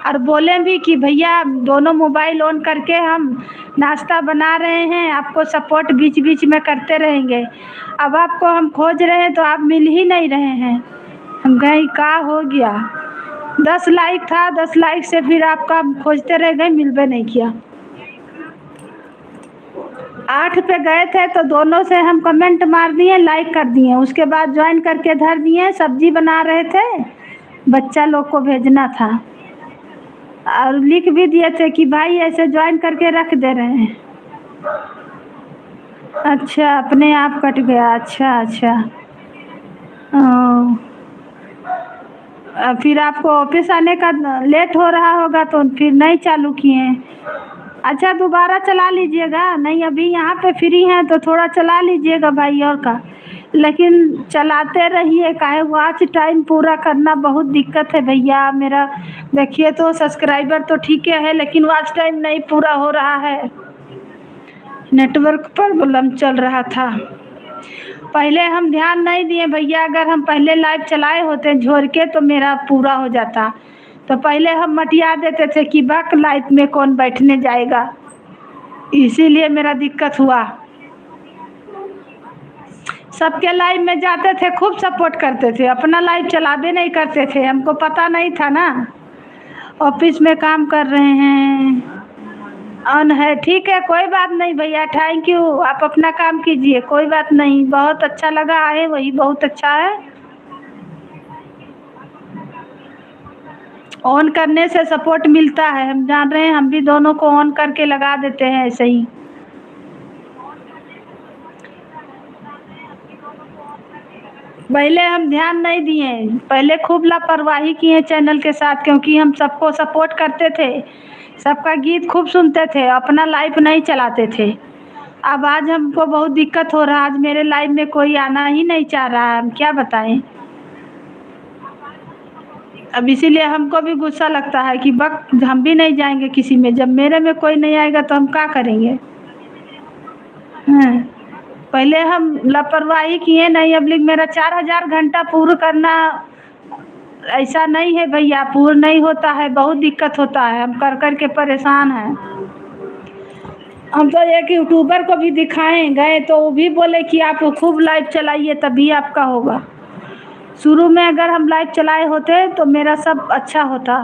और बोले भी कि भैया दोनों मोबाइल ऑन करके हम नाश्ता बना रहे हैं, आपको सपोर्ट बीच बीच में करते रहेंगे। अब आपको हम खोज रहे हैं तो आप मिल ही नहीं रहे हैं। हम कहीं का हो गया। 10 लाइक था, 10 लाइक से फिर आपका खोजते रह गए, मिलबे नहीं किया। 8 पे गए थे तो दोनों से हम कमेंट मार दिए, लाइक कर दिए। उसके बाद ज्वाइन करके धर दिए। सब्जी बना रहे थे, बच्चा लोग को भेजना था और लिख भी दिए थे कि भाई ऐसे ज्वाइन करके रख दे रहे हैं। अच्छा, अपने आप कट गया। अच्छा अच्छा। फिर आपको ऑफिस आने का लेट हो रहा होगा तो फिर नहीं चालू किए। अच्छा, दोबारा चला लीजिएगा। नहीं, अभी यहाँ पे फ्री हैं तो थोड़ा चला लीजिएगा भाई और का, लेकिन चलाते रहिए। काहे वॉच टाइम पूरा करना बहुत दिक्कत है भैया मेरा। देखिए तो सब्सक्राइबर तो ठीक है, लेकिन वॉच टाइम नहीं पूरा हो रहा है। नेटवर्क प्रॉब्लम चल रहा था। पहले हम ध्यान नहीं दिए भैया। अगर हम पहले लाइव चलाए होते झोर के तो मेरा पूरा हो जाता। तो पहले हम मटिया देते थे कि बक लाइव में कौन बैठने जाएगा, इसीलिए मेरा दिक्कत हुआ। सबके लाइव में जाते थे, खूब सपोर्ट करते थे, अपना लाइव चलाबे नहीं करते थे, हमको पता नहीं था ना। ऑफिस में काम कर रहे हैं, ऑन है, ठीक है, कोई बात नहीं भैया, थैंक यू, आप अपना काम कीजिए, कोई बात नहीं, बहुत अच्छा लगा है, वही बहुत अच्छा है। ऑन करने से सपोर्ट मिलता है, हम जान रहे हैं, हम भी दोनों को ऑन करके लगा देते हैं ऐसे ही। पहले हम ध्यान नहीं दिए, पहले खूब लापरवाही किए चैनल के साथ, क्योंकि हम सबको सपोर्ट करते थे, सबका गीत खूब सुनते थे, अपना लाइफ नहीं चलाते थे। अब आज हमको बहुत दिक्कत हो रहा है, आज मेरे लाइफ में कोई आना ही नहीं चाह रहा है, हम क्या बताएं। अब इसीलिए हमको भी गुस्सा लगता है कि बक हम भी नहीं जाएंगे किसी में, जब मेरे में कोई नहीं आएगा तो हम क्या करेंगे। हाँ, पहले हम लापरवाही किए नहीं, अब लिख मेरा 4000 घंटा पूर्ण करना ऐसा नहीं है भैया, पूर्ण नहीं होता है, बहुत दिक्कत होता है, हम कर कर के परेशान हैं। हम तो एक यूट्यूबर को भी दिखाएं गए तो वो भी बोले कि आप खूब लाइव चलाइए तभी आपका होगा। शुरू में अगर हम लाइव चलाए होते तो मेरा सब अच्छा होता,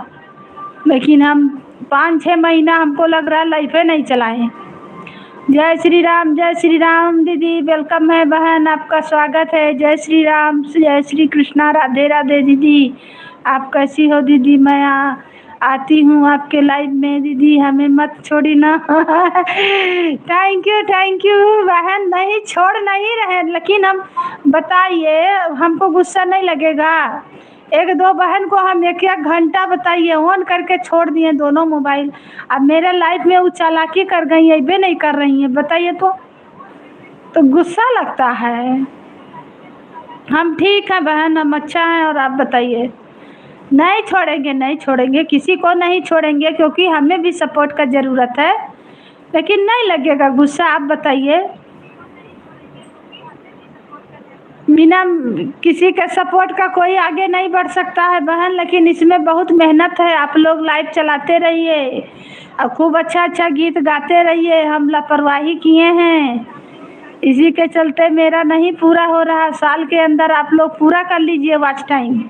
लेकिन हम 5-6 महीना हमको लग रहा है लाइफे नहीं चलाएं। जय श्री राम दीदी, वेलकम है बहन, आपका स्वागत है, जय श्री राम, जय श्री कृष्णा, राधे राधे दीदी, आप कैसी हो दीदी, मैं आती हूँ आपके लाइव में दीदी, हमें मत छोड़ी ना। थैंक यू बहन, नहीं छोड़ नहीं रहे, लेकिन हम बताइए हमको गुस्सा नहीं लगेगा। 1-2 बहन को हम 1-1 घंटा बताइए ऑन करके छोड़ दिए दोनों मोबाइल, अब मेरे लाइफ में वो चालाकी कर गई है, ये नहीं कर रही है, बताइए तो गुस्सा लगता है। हम ठीक है बहन, हम अच्छा हैं, और आप बताइए। नहीं छोड़ेंगे, नहीं छोड़ेंगे, किसी को नहीं छोड़ेंगे, क्योंकि हमें भी सपोर्ट का ज़रूरत है, लेकिन नहीं लगेगा गुस्सा, आप बताइए। बिना किसी के सपोर्ट का कोई आगे नहीं बढ़ सकता है बहन, लेकिन इसमें बहुत मेहनत है, आप लोग लाइव चलाते रहिए और खूब अच्छा अच्छा गीत गाते रहिए, हम लापरवाही किए हैं, इसी के चलते मेरा नहीं पूरा हो रहा। साल के अंदर आप लोग पूरा कर लीजिए वॉच टाइम,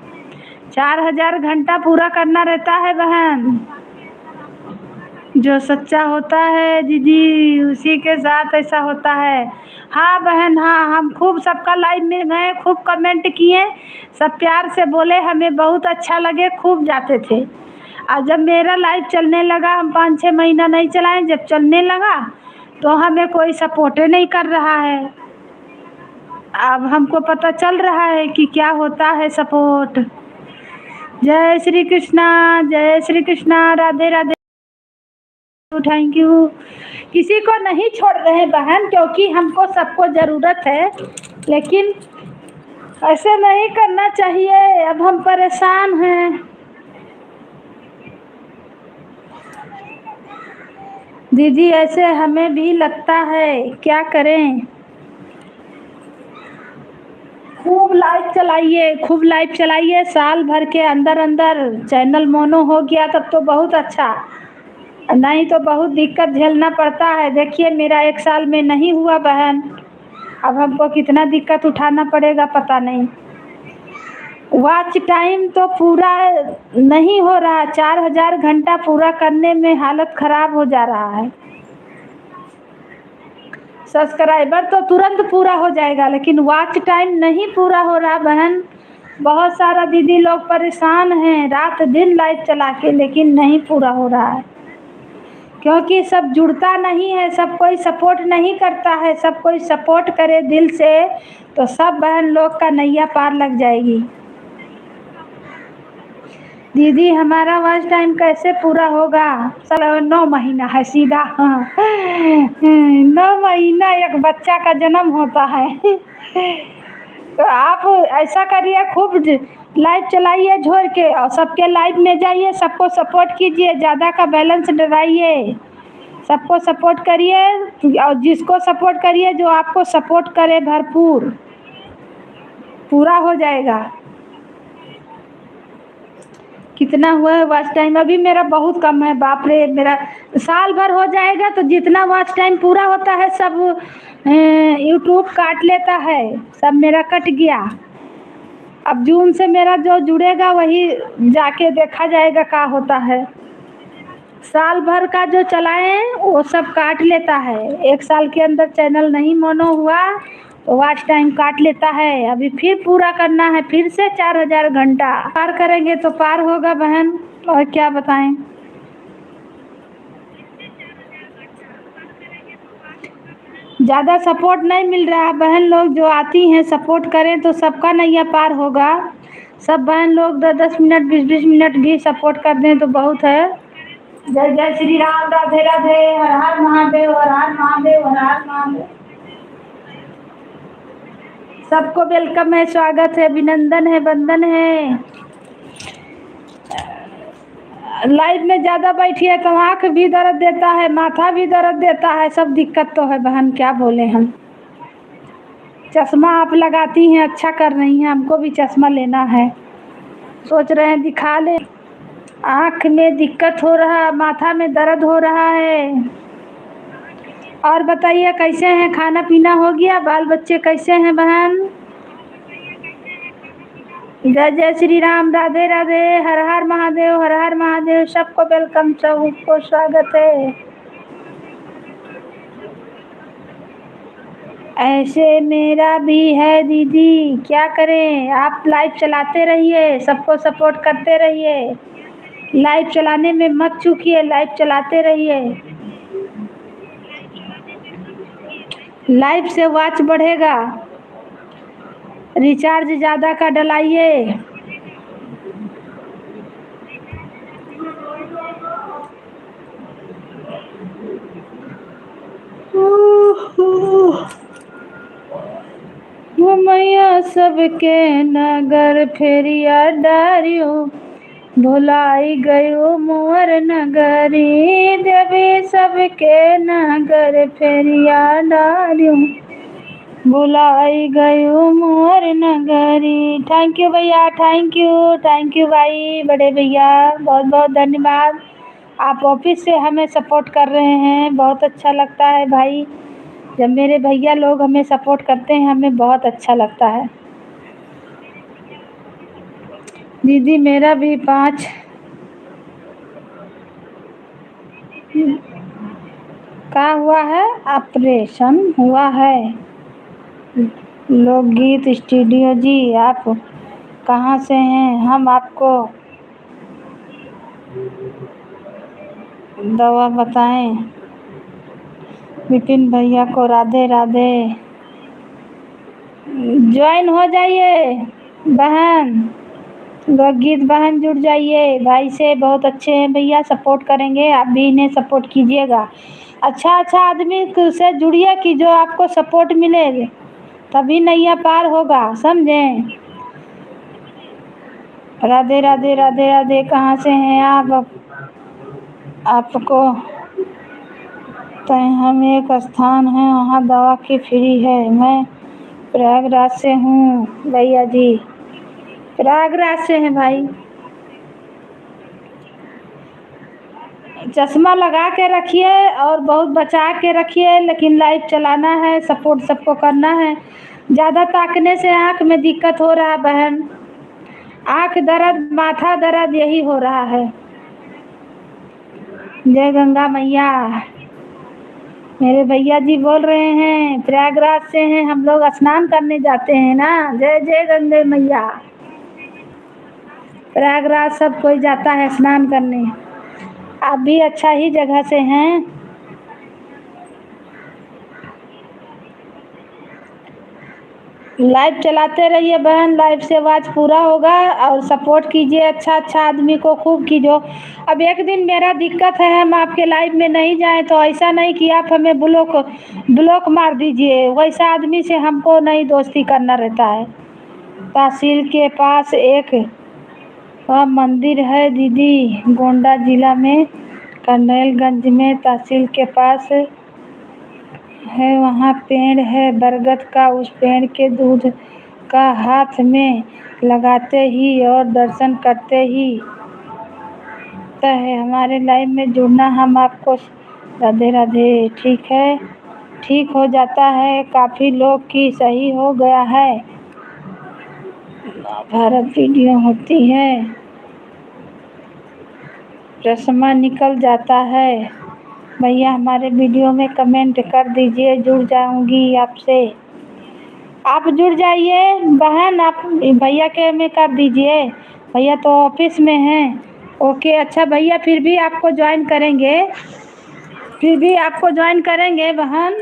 4000 घंटा पूरा करना रहता है बहन। जो सच्चा होता है दीदी उसी के साथ ऐसा होता है। हाँ बहन, हाँ, हम खूब सबका लाइव में गए, खूब कमेंट किए, सब प्यार से बोले, हमें बहुत अच्छा लगे, खूब जाते थे। और जब मेरा लाइव चलने लगा, हम 5-6 महीना नहीं चलाए, जब चलने लगा तो हमें कोई सपोर्ट नहीं कर रहा है। अब हमको पता चल रहा है कि क्या होता है सपोर्ट। जय श्री कृष्णा, राधे राधे, थैंक यू। किसी को नहीं छोड़ रहे बहन, क्योंकि हमको सबको ज़रूरत है, लेकिन ऐसे नहीं करना चाहिए, अब हम परेशान हैं। दीदी ऐसे हमें भी लगता है, क्या करें। खूब लाइव चलाइए, साल भर के अंदर अंदर चैनल मोनो हो गया तब तो बहुत अच्छा, नहीं तो बहुत दिक्कत झेलना पड़ता है। देखिए मेरा 1 साल में नहीं हुआ बहन, अब हमको कितना दिक्कत उठाना पड़ेगा पता नहीं। वॉच टाइम तो पूरा नहीं हो रहा, 4000 घंटा पूरा करने में हालत ख़राब हो जा रहा है। सब्सक्राइबर तो तुरंत पूरा हो जाएगा, लेकिन वॉच टाइम नहीं पूरा हो रहा बहन। बहुत सारा दीदी लोग परेशान हैं रात दिन लाइव चला के, लेकिन नहीं पूरा हो रहा है, क्योंकि सब जुड़ता नहीं है, सब कोई सपोर्ट नहीं करता है। सब कोई सपोर्ट करे दिल से तो सब बहन लोग का नैया पार लग जाएगी। दीदी हमारा वॉच टाइम कैसे पूरा होगा, 9 महीना है सीधा। हाँ 9 महीना एक बच्चा का जन्म होता है। तो आप ऐसा करिए, खूब लाइव चलाइए झोर के, और सबके लाइव में जाइए, सबको सपोर्ट कीजिए, ज़्यादा का बैलेंस डराइए, सबको सपोर्ट करिए, और जिसको सपोर्ट करिए जो आपको सपोर्ट करे भरपूर, पूरा हो जाएगा। कितना हुआ है वॉच टाइम, अभी मेरा बहुत कम है, बाप रे, मेरा साल भर हो जाएगा तो जितना वॉच टाइम पूरा होता है सब यूट्यूब काट लेता है, सब मेरा कट गया। अब जून से मेरा जो जुड़ेगा वही जाके देखा जाएगा क्या होता है। साल भर का जो चलाएं वो सब काट लेता है। 1 साल के अंदर चैनल नहीं मोनो हुआ तो वॉच टाइम काट लेता है। अभी फिर पूरा करना है, फिर से 4000 घंटा पार करेंगे तो पार होगा बहन, और क्या बताएं। ज़्यादा सपोर्ट नहीं मिल रहा है बहन लोग, जो आती हैं सपोर्ट करें तो सबका नैया पार होगा। सब बहन लोग 10-10 मिनट 20-20 मिनट भी सपोर्ट कर दें तो बहुत है। जय जय श्री राम, राधे राधे, हर हर महादेव, हर हर महादेव, हर हर महादेव। सबको वेलकम है, स्वागत है, अभिनंदन है, वंदन है। लाइफ में ज़्यादा बैठिए तो आँख भी दर्द देता है, माथा भी दर्द देता है, सब दिक्कत तो है बहन, क्या बोले हम। चश्मा आप लगाती हैं, अच्छा कर रही हैं, हमको भी चश्मा लेना है, सोच रहे हैं दिखा लें। आँख में दिक्कत हो रहा, माथा में दर्द हो रहा है। और बताइए कैसे हैं, खाना पीना हो गया, बाल बच्चे कैसे हैं बहन। जय जय श्री राम, राधे राधे, हर हर महादेव, हर हर महादेव। सबको वेलकम, सबको स्वागत है। ऐसे मेरा भी है दीदी, क्या करें। आप लाइव चलाते रहिए, सबको सपोर्ट करते रहिए, लाइव चलाने में मत चूकिए, लाइव चलाते रहिए। लाइव से वॉच बढ़ेगा, रिचार्ज ज़्यादा का डलाइए। वो मैया सबके नगर फेरिया डारियो, भुलाई गयो मोर नगरी। देवी सबके नगर फेरिया डारियो, भुलाई गयो मोर नगरी। थैंक यू भैया, थैंक यू भाई, बड़े भैया, बहुत बहुत धन्यवाद। आप ऑफिस से हमें सपोर्ट कर रहे हैं, बहुत अच्छा लगता है भाई। जब मेरे भैया लोग हमें सपोर्ट करते हैं हमें बहुत अच्छा लगता है। दीदी मेरा भी 5 का हुआ है, ऑपरेशन हुआ है। लोकगीत स्टूडियो जी, आप कहाँ से हैं, हम आपको दवा बताएं। विपिन भैया को राधे राधे, ज्वाइन हो जाइए बहन, लोकगीत बहन जुड़ जाइए। भाई से बहुत अच्छे हैं भैया, सपोर्ट करेंगे, आप भी इन्हें सपोर्ट कीजिएगा। अच्छा अच्छा आदमी से जुड़िए कि जो आपको सपोर्ट मिले, तभी नैया पार होगा, समझें। राधे राधे, राधे राधे। कहाँ से हैं आप, आपको तय हम एक स्थान है वहाँ दवा की फ्री है। मैं प्रयागराज से हूँ भैया जी, प्रयागराज से हैं भाई। चश्मा लगा के रखिए और बहुत बचा के रखिए, लेकिन लाइव चलाना है, सपोर्ट सबको करना है। ज़्यादा ताकने से आँख में दिक्कत हो रहा है बहन, आँख दर्द, माथा दर्द, यही हो रहा है। जय गंगा मैया। मेरे भैया जी बोल रहे हैं प्रयागराज से हैं, हम लोग स्नान करने जाते हैं ना। जय जय गंगे मैया। प्रयागराज सब कोई जाता है स्नान करने, आप भी अच्छा ही जगह से हैं। लाइव चलाते रहिए बहन, लाइव से आवाज़ पूरा होगा, और सपोर्ट कीजिए अच्छा अच्छा आदमी को खूब कीजिए। अब एक दिन मेरा दिक्कत है, हम आपके लाइव में नहीं जाएं तो ऐसा नहीं कि आप हमें ब्लॉक मार दीजिए, वैसा आदमी से हमको नहीं दोस्ती करना रहता है। तहसील के पास एक मंदिर है दीदी, गोंडा जिला में करनेलगंज में तहसील के पास है, वहाँ पेड़ है बरगद का, उस पेड़ के दूध का हाथ में लगाते ही और दर्शन करते ही है हमारे लाइव में जुड़ना। हम आपको राधे राधे, ठीक है। ठीक हो जाता है, काफ़ी लोग की सही हो गया है। भारत वीडियो होती है, चश्मा निकल जाता है। भैया हमारे वीडियो में कमेंट कर दीजिए, जुड़ जाऊंगी आपसे। आप जुड़ जाइए बहन, आप भैया के में कर दीजिए, भैया तो ऑफिस में हैं। ओके अच्छा भैया, फिर भी आपको ज्वाइन करेंगे, फिर भी आपको ज्वाइन करेंगे बहन।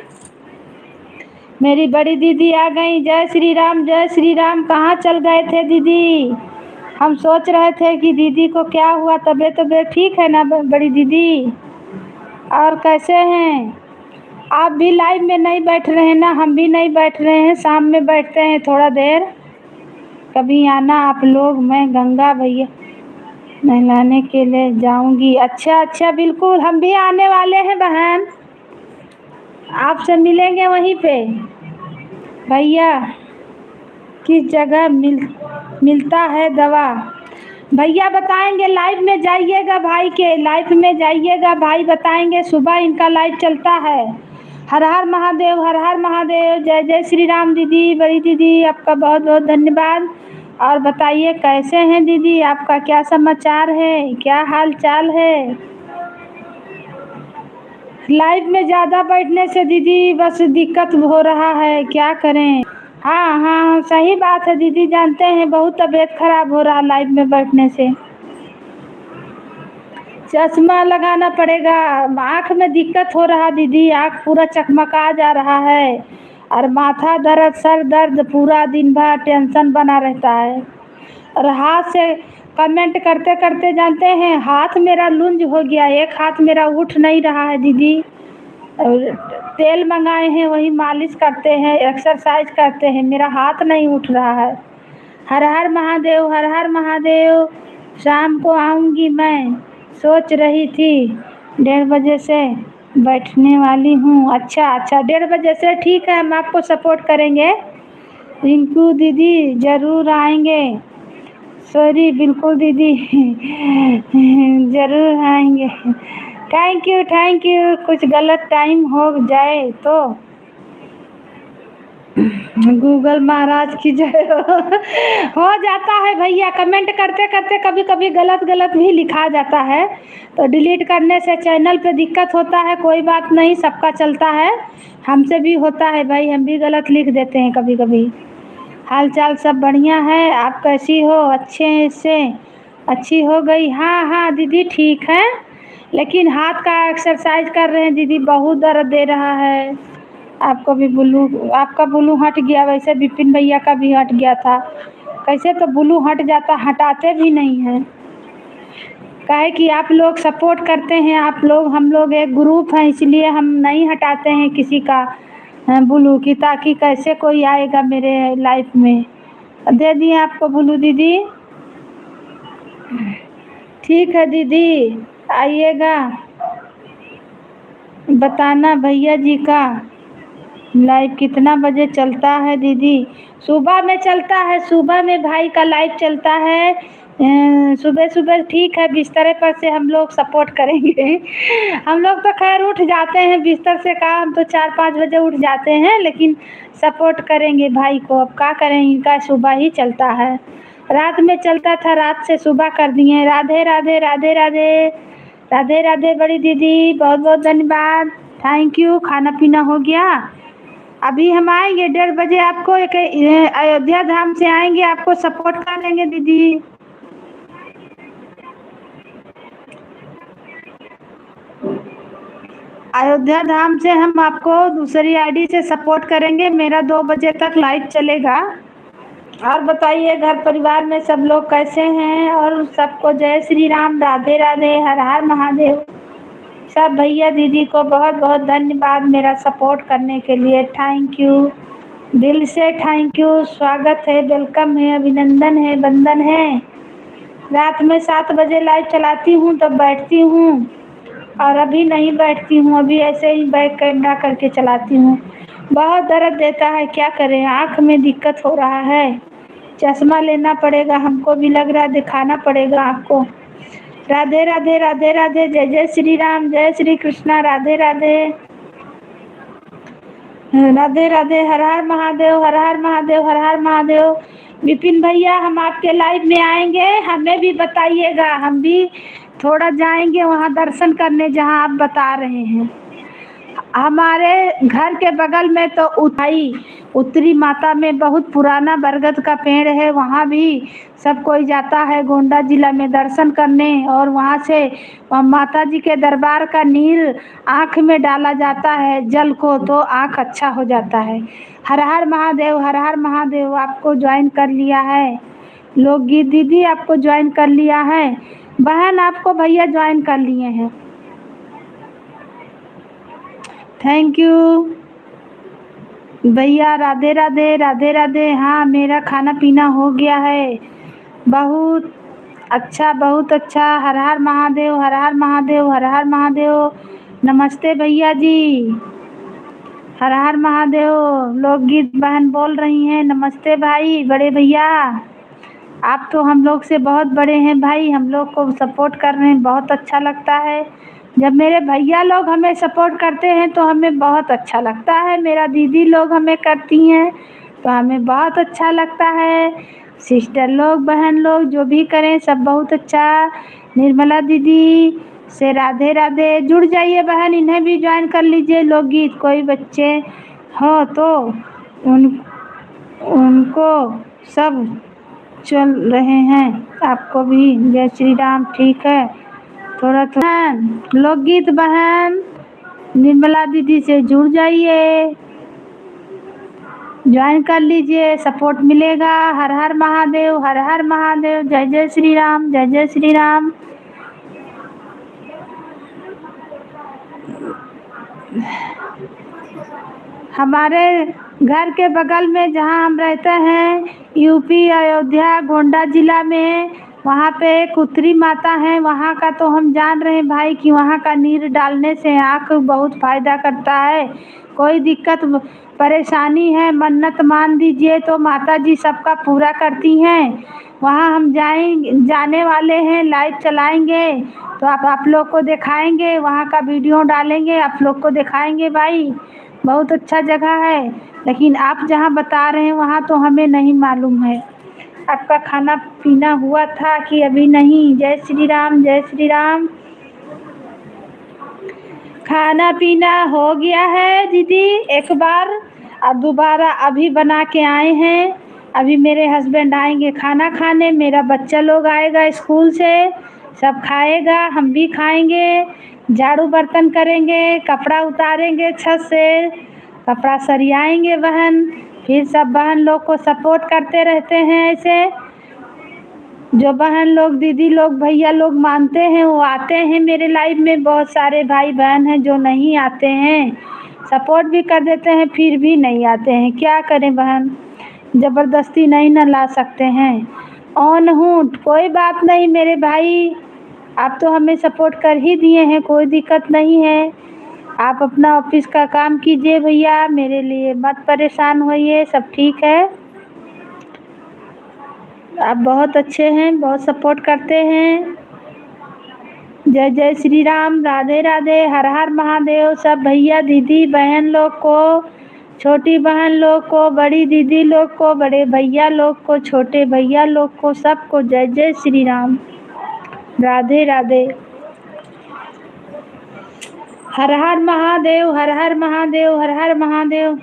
मेरी बड़ी दीदी आ गई। जय श्री राम, जय श्री राम। कहाँ चल गए थे दीदी? हम सोच रहे थे कि दीदी को क्या हुआ, तबीयत ठीक है ना बड़ी दीदी? और कैसे हैं आप? भी लाइव में नहीं बैठ रहे हैं ना? हम भी नहीं बैठ रहे हैं, शाम में बैठते हैं थोड़ा देर। कभी आना आप लोग, मैं गंगा भैया नहलाने के लिए जाऊंगी। अच्छा अच्छा, बिल्कुल हम भी आने वाले हैं बहन, आपसे मिलेंगे वहीं पे। भैया किस जगह मिलता है दवा? भैया बताएंगे, लाइव में जाइएगा भाई के, लाइव में जाइएगा, भाई बताएंगे। सुबह इनका लाइव चलता है। हर हर महादेव, हर हर महादेव। जय जय श्री राम दीदी, बड़ी दीदी आपका बहुत बहुत धन्यवाद। और बताइए कैसे हैं दीदी, आपका क्या समाचार है, क्या हाल चाल है? लाइव में ज़्यादा बैठने से दीदी बस दिक्कत हो रहा है, क्या करें। हाँ हाँ सही बात है दीदी, जानते हैं बहुत तबीयत खराब हो रहा लाइव में बैठने से। चश्मा लगाना पड़ेगा, आँख में दिक्कत हो रहा दीदी, आँख पूरा चकमका जा रहा है। और माथा दर्द, सर दर्द, पूरा दिन भर टेंशन बना रहता है। और हाथ से कमेंट करते करते जानते हैं हाथ मेरा लूंज हो गया, एक हाथ मेरा उठ नहीं रहा है दीदी। और तेल मंगाए हैं, वही मालिश करते हैं, एक्सरसाइज करते हैं, मेरा हाथ नहीं उठ रहा है। हर हर महादेव, हर हर महादेव। शाम को आऊँगी, मैं सोच रही थी 1:30 बजे से बैठने वाली हूँ। अच्छा अच्छा, 1:30 बजे से ठीक है, हम आपको सपोर्ट करेंगे। रिंकू दीदी ज़रूर आएंगे। सॉरी बिल्कुल दीदी ज़रूर आएंगे। Thank you. कुछ गलत टाइम हो जाए तो गूगल महाराज की जय हो जाता है भैया, कमेंट करते करते कभी कभी गलत गलत भी लिखा जाता है, तो डिलीट करने से चैनल पे दिक्कत होता है। कोई बात नहीं, सबका चलता है, हमसे भी होता है भाई, हम भी गलत लिख देते हैं कभी कभी। हाल चाल सब बढ़िया है, आप कैसी हो? अच्छे से अच्छी हो गई? हाँ हाँ दीदी ठीक है, लेकिन हाथ का एक्सरसाइज कर रहे हैं दीदी, बहुत दर्द दे रहा है। आपको भी आपका ब्लू हट गया, वैसे विपिन भैया का भी हट गया था। कैसे तो ब्लू हट जाता, हटाते भी नहीं हैं। काहे कि आप लोग सपोर्ट करते हैं, आप लोग, हम लोग एक ग्रुप हैं, इसलिए हम नहीं हटाते हैं किसी का ब्लू की, ताकि कैसे कोई आएगा मेरे लाइफ में। दे दिए आपको ब्लू दीदी, ठीक है दीदी, आइएगा। बताना भैया जी का लाइव कितना बजे चलता है दीदी? सुबह में चलता है, सुबह में भाई का लाइव चलता है। सुबह सुबह ठीक है, बिस्तर पर से हम लोग सपोर्ट करेंगे हम लोग तो खैर उठ जाते हैं बिस्तर से, का हम तो 4-5 बजे उठ जाते हैं, लेकिन सपोर्ट करेंगे भाई को। अब क्या करें, इनका सुबह ही चलता है, रात में चलता था, रात से सुबह कर दिए। राधे राधे राधे राधे राधे राधे बड़ी दीदी, बहुत बहुत धन्यवाद, थैंक यू। खाना पीना हो गया? अभी हम आएंगे 1:30 बजे, आपको एक अयोध्या धाम से आएंगे, आपको सपोर्ट कर देंगे दीदी। अयोध्या धाम से हम आपको दूसरी आईडी से सपोर्ट करेंगे, मेरा 2 बजे तक लाइव चलेगा। और बताइए घर परिवार में सब लोग कैसे हैं? और सबको जय श्री राम, राधे राधे, हर हर महादेव। सब भैया दीदी को बहुत बहुत धन्यवाद मेरा सपोर्ट करने के लिए, थैंक यू, दिल से थैंक यू। स्वागत है, वेलकम है, अभिनंदन है, वंदन है। रात में 7 बजे लाइव चलाती हूँ तब बैठती हूँ, और अभी नहीं बैठती हूँ, अभी ऐसे ही बैक कैमरा करके चलाती हूँ। बहुत दर्द देता है, क्या करें, आँख में दिक्कत हो रहा है, चश्मा लेना पड़ेगा, हमको भी लग रहा है, दिखाना पड़ेगा आपको। राधे राधे राधे राधे, जय जय श्री राम, जय श्री कृष्णा, राधे राधे। राधे राधे, हर हर महादेव, हर हर महादेव, हर हर महादेव। विपिन भैया, हम आपके लाइव में आएंगे, हमें भी बताइएगा, हम भी थोड़ा जाएंगे वहाँ दर्शन करने जहाँ आप बता रहे हैं। हमारे घर के बगल में तो उत्तरी माता में बहुत पुराना बरगद का पेड़ है, वहाँ भी सब कोई जाता है गोंडा जिला में दर्शन करने, और वहाँ से माता जी के दरबार का नीर आँख में डाला जाता है जल को, तो आँख अच्छा हो जाता है। हर हर महादेव, हर हर महादेव। आपको ज्वाइन कर लिया है लोकगीत दीदी, आपको ज्वाइन कर लिया है बहन, आपको भैया ज्वाइन कर लिए हैं। थैंक यू भैया। राधे राधे, राधे राधे। हाँ, मेरा खाना पीना हो गया है। बहुत अच्छा, बहुत अच्छा। हर हर महादेव, हर हर महादेव, हर हर महादेव। नमस्ते भैया जी, हर हर महादेव। लोकगीत बहन बोल रही हैं। नमस्ते भाई, बड़े भैया। आप तो हम लोग से बहुत बड़े हैं भाई, हम लोग को सपोर्ट कर रहे हैं, बहुत अच्छा लगता है। जब मेरे भैया लोग हमें सपोर्ट करते हैं तो हमें बहुत अच्छा लगता है। मेरा दीदी लोग हमें करती हैं तो हमें बहुत अच्छा लगता है। सिस्टर लोग, बहन लोग जो भी करें सब बहुत अच्छा। निर्मला दीदी से राधे राधे। जुड़ जाइए बहन, इन्हें भी ज्वाइन कर लीजिए लोकगीत। कोई बच्चे हो तो उनको सब चल रहे हैं, आपको भी जय श्री राम। ठीक है, थोड़ा लोकगीत बहन निर्मला दीदी से जुड़ जाइए, ज्वाइन कर लीजिए, सपोर्ट मिलेगा। हर हर महादेव, हर हर महादेव। जय जय श्री राम, जय जय श्री राम। हमारे घर के बगल में जहाँ हम रहते हैं, यूपी अयोध्या गोंडा जिला में, वहाँ पे एक उत्तरी माता है। वहाँ का तो हम जान रहे हैं भाई कि वहाँ का नीर डालने से आँख बहुत फ़ायदा करता है। कोई दिक्कत परेशानी है, मन्नत मान दीजिए तो माता जी सबका पूरा करती हैं। वहाँ हम जाने वाले हैं, लाइव चलाएंगे तो आप लोग को दिखाएंगे, वहाँ का वीडियो डालेंगे, आप लोग को दिखाएंगे भाई। बहुत अच्छा जगह है, लेकिन आप जहाँ बता रहे हैं वहाँ तो हमें नहीं मालूम है। आपका खाना पीना हुआ था कि अभी नहीं? जय श्री राम, जय श्री राम। खाना पीना हो गया है दीदी एक बार, और दोबारा अभी बना के आए हैं। अभी मेरे हस्बैंड आएंगे खाना खाने, मेरा बच्चा लोग आएगा स्कूल से, सब खाएगा, हम भी खाएंगे, झाड़ू बर्तन करेंगे, कपड़ा उतारेंगे छत से, कपड़ा सरियाएंगे बहन। फिर सब बहन लोग को सपोर्ट करते रहते हैं। ऐसे जो बहन लोग, दीदी लोग, भैया लोग मानते हैं वो आते हैं मेरे लाइव में। बहुत सारे भाई बहन हैं जो नहीं आते हैं, सपोर्ट भी कर देते हैं फिर भी नहीं आते हैं। क्या करें बहन, ज़बरदस्ती नहीं ना ला सकते हैं। ऑन हूँ, कोई बात नहीं मेरे भाई, आप तो हमें सपोर्ट कर ही दिए हैं, कोई दिक्कत नहीं है। आप अपना ऑफिस का काम कीजिए भैया, मेरे लिए मत परेशान होइए, सब ठीक है। आप बहुत अच्छे हैं, बहुत सपोर्ट करते हैं। जय जय श्री राम, राधे राधे, हर हर महादेव। सब भैया दीदी बहन लोग को, छोटी बहन लोग को, बड़ी दीदी लोग को, बड़े भैया लोग को, छोटे भैया लोग को, सबको जय जय श्री राम, राधे राधे। हर हर महादेव, हर हर महादेव, हर हर महादेव।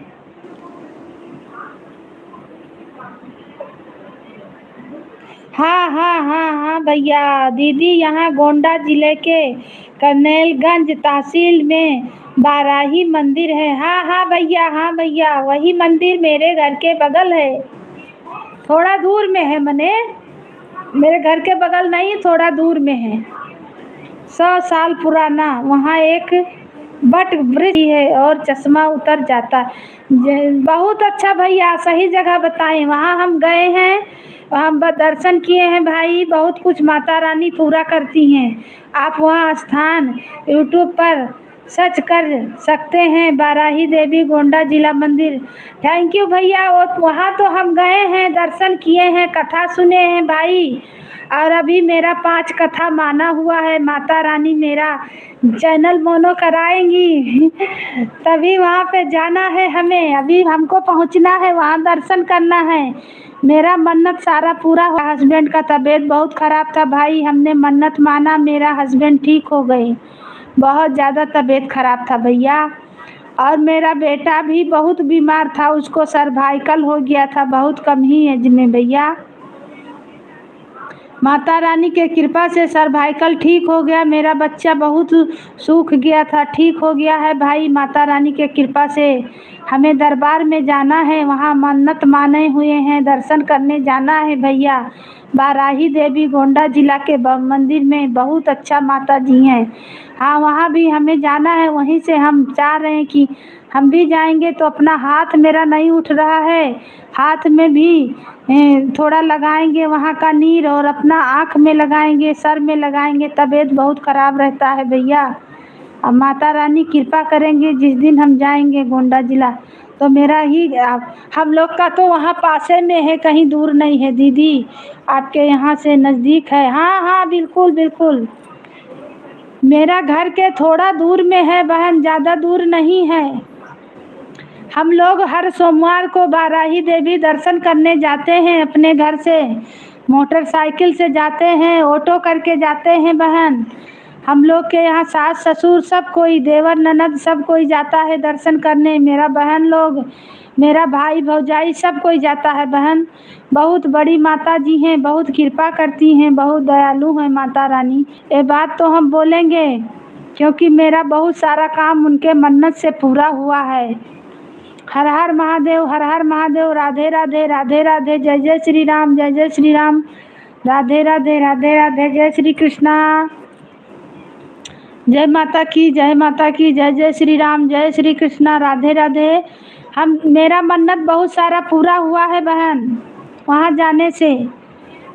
हाँ हाँ हाँ हाँ भैया दीदी, यहाँ गोंडा जिले के करनेलगंज तहसील में बाराही मंदिर है। हाँ हाँ भैया, हाँ भैया, वही मंदिर मेरे घर के बगल है, थोड़ा दूर में है। मेरे घर के बगल नहीं, थोड़ा दूर में है। 100 साल पुराना वहाँ एक बट वृक्ष है और चश्मा उतर जाता है। बहुत अच्छा भैया, सही जगह बताएं। वहाँ हम गए हैं, हम दर्शन किए हैं भाई, बहुत कुछ माता रानी पूरा करती हैं। आप वहाँ स्थान यूट्यूब पर सर्च कर सकते हैं, बाराही देवी गोंडा जिला मंदिर। थैंक यू भैया। और वहाँ तो हम गए हैं, दर्शन किए हैं, कथा सुने हैं भाई। और अभी मेरा 5 कथा माना हुआ है, माता रानी मेरा चैनल मोनो कराएंगी तभी वहाँ पे जाना है हमें, अभी हमको पहुँचना है वहाँ, दर्शन करना है। मेरा मन्नत सारा पूरा हुआ। हस्बैंड का तबीयत बहुत ख़राब था भाई, हमने मन्नत माना, मेरा हस्बैंड ठीक हो गए। बहुत ज़्यादा तबीयत ख़राब था भैया। और मेरा बेटा भी बहुत बीमार था, उसको सर्वाइकल हो गया था बहुत कम ही एज में भैया। माता रानी के कृपा से सर्वाइकल ठीक हो गया, मेरा बच्चा बहुत सूख गया था, ठीक हो गया है भाई माता रानी के कृपा से। हमें दरबार में जाना है, वहाँ मन्नत माने हुए हैं, दर्शन करने जाना है भैया। बाराही देवी गोंडा जिला के मंदिर में बहुत अच्छा माता जी हैं। हाँ वहाँ भी हमें जाना है, वहीं से हम चाह रहे हैं कि हम भी जाएंगे। तो अपना हाथ मेरा नहीं उठ रहा है, हाथ में भी थोड़ा लगाएंगे वहाँ का नीर, और अपना आँख में लगाएंगे, सर में लगाएंगे। तबीयत बहुत ख़राब रहता है भैया। अब माता रानी कृपा करेंगे जिस दिन हम जाएंगे गोंडा जिला, तो मेरा ही हम लोग का तो वहाँ पासे में है, कहीं दूर नहीं है दीदी, आपके यहाँ से नज़दीक है। हाँ हाँ बिल्कुल बिल्कुल, मेरा घर के थोड़ा दूर में है बहन, ज़्यादा दूर नहीं है। हम लोग हर सोमवार को बाराही देवी दर्शन करने जाते हैं अपने घर से, मोटरसाइकिल से जाते हैं, ऑटो करके जाते हैं बहन। हम लोग के यहाँ सास ससुर सब कोई, देवर ननद सब कोई जाता है दर्शन करने, मेरा बहन लोग, मेरा भाई भौजाई सब कोई जाता है बहन। बहुत बड़ी माता जी हैं, बहुत कृपा करती हैं, बहुत दयालु हैं माता रानी। ये बात तो हम बोलेंगे क्योंकि मेरा बहुत सारा काम उनके मन्नत से पूरा हुआ है। हर हर महादेव, हर हर महादेव, राधे राधे, राधे राधे, जय जय श्री राम, जय जय श्री राम, राधे राधे, राधे राधे, जय श्री कृष्णा, जय माता की, जय माता की, जय जय श्री राम, जय श्री कृष्णा, राधे राधे। हम मेरा मन्नत बहुत सारा पूरा हुआ है बहन वहाँ जाने से।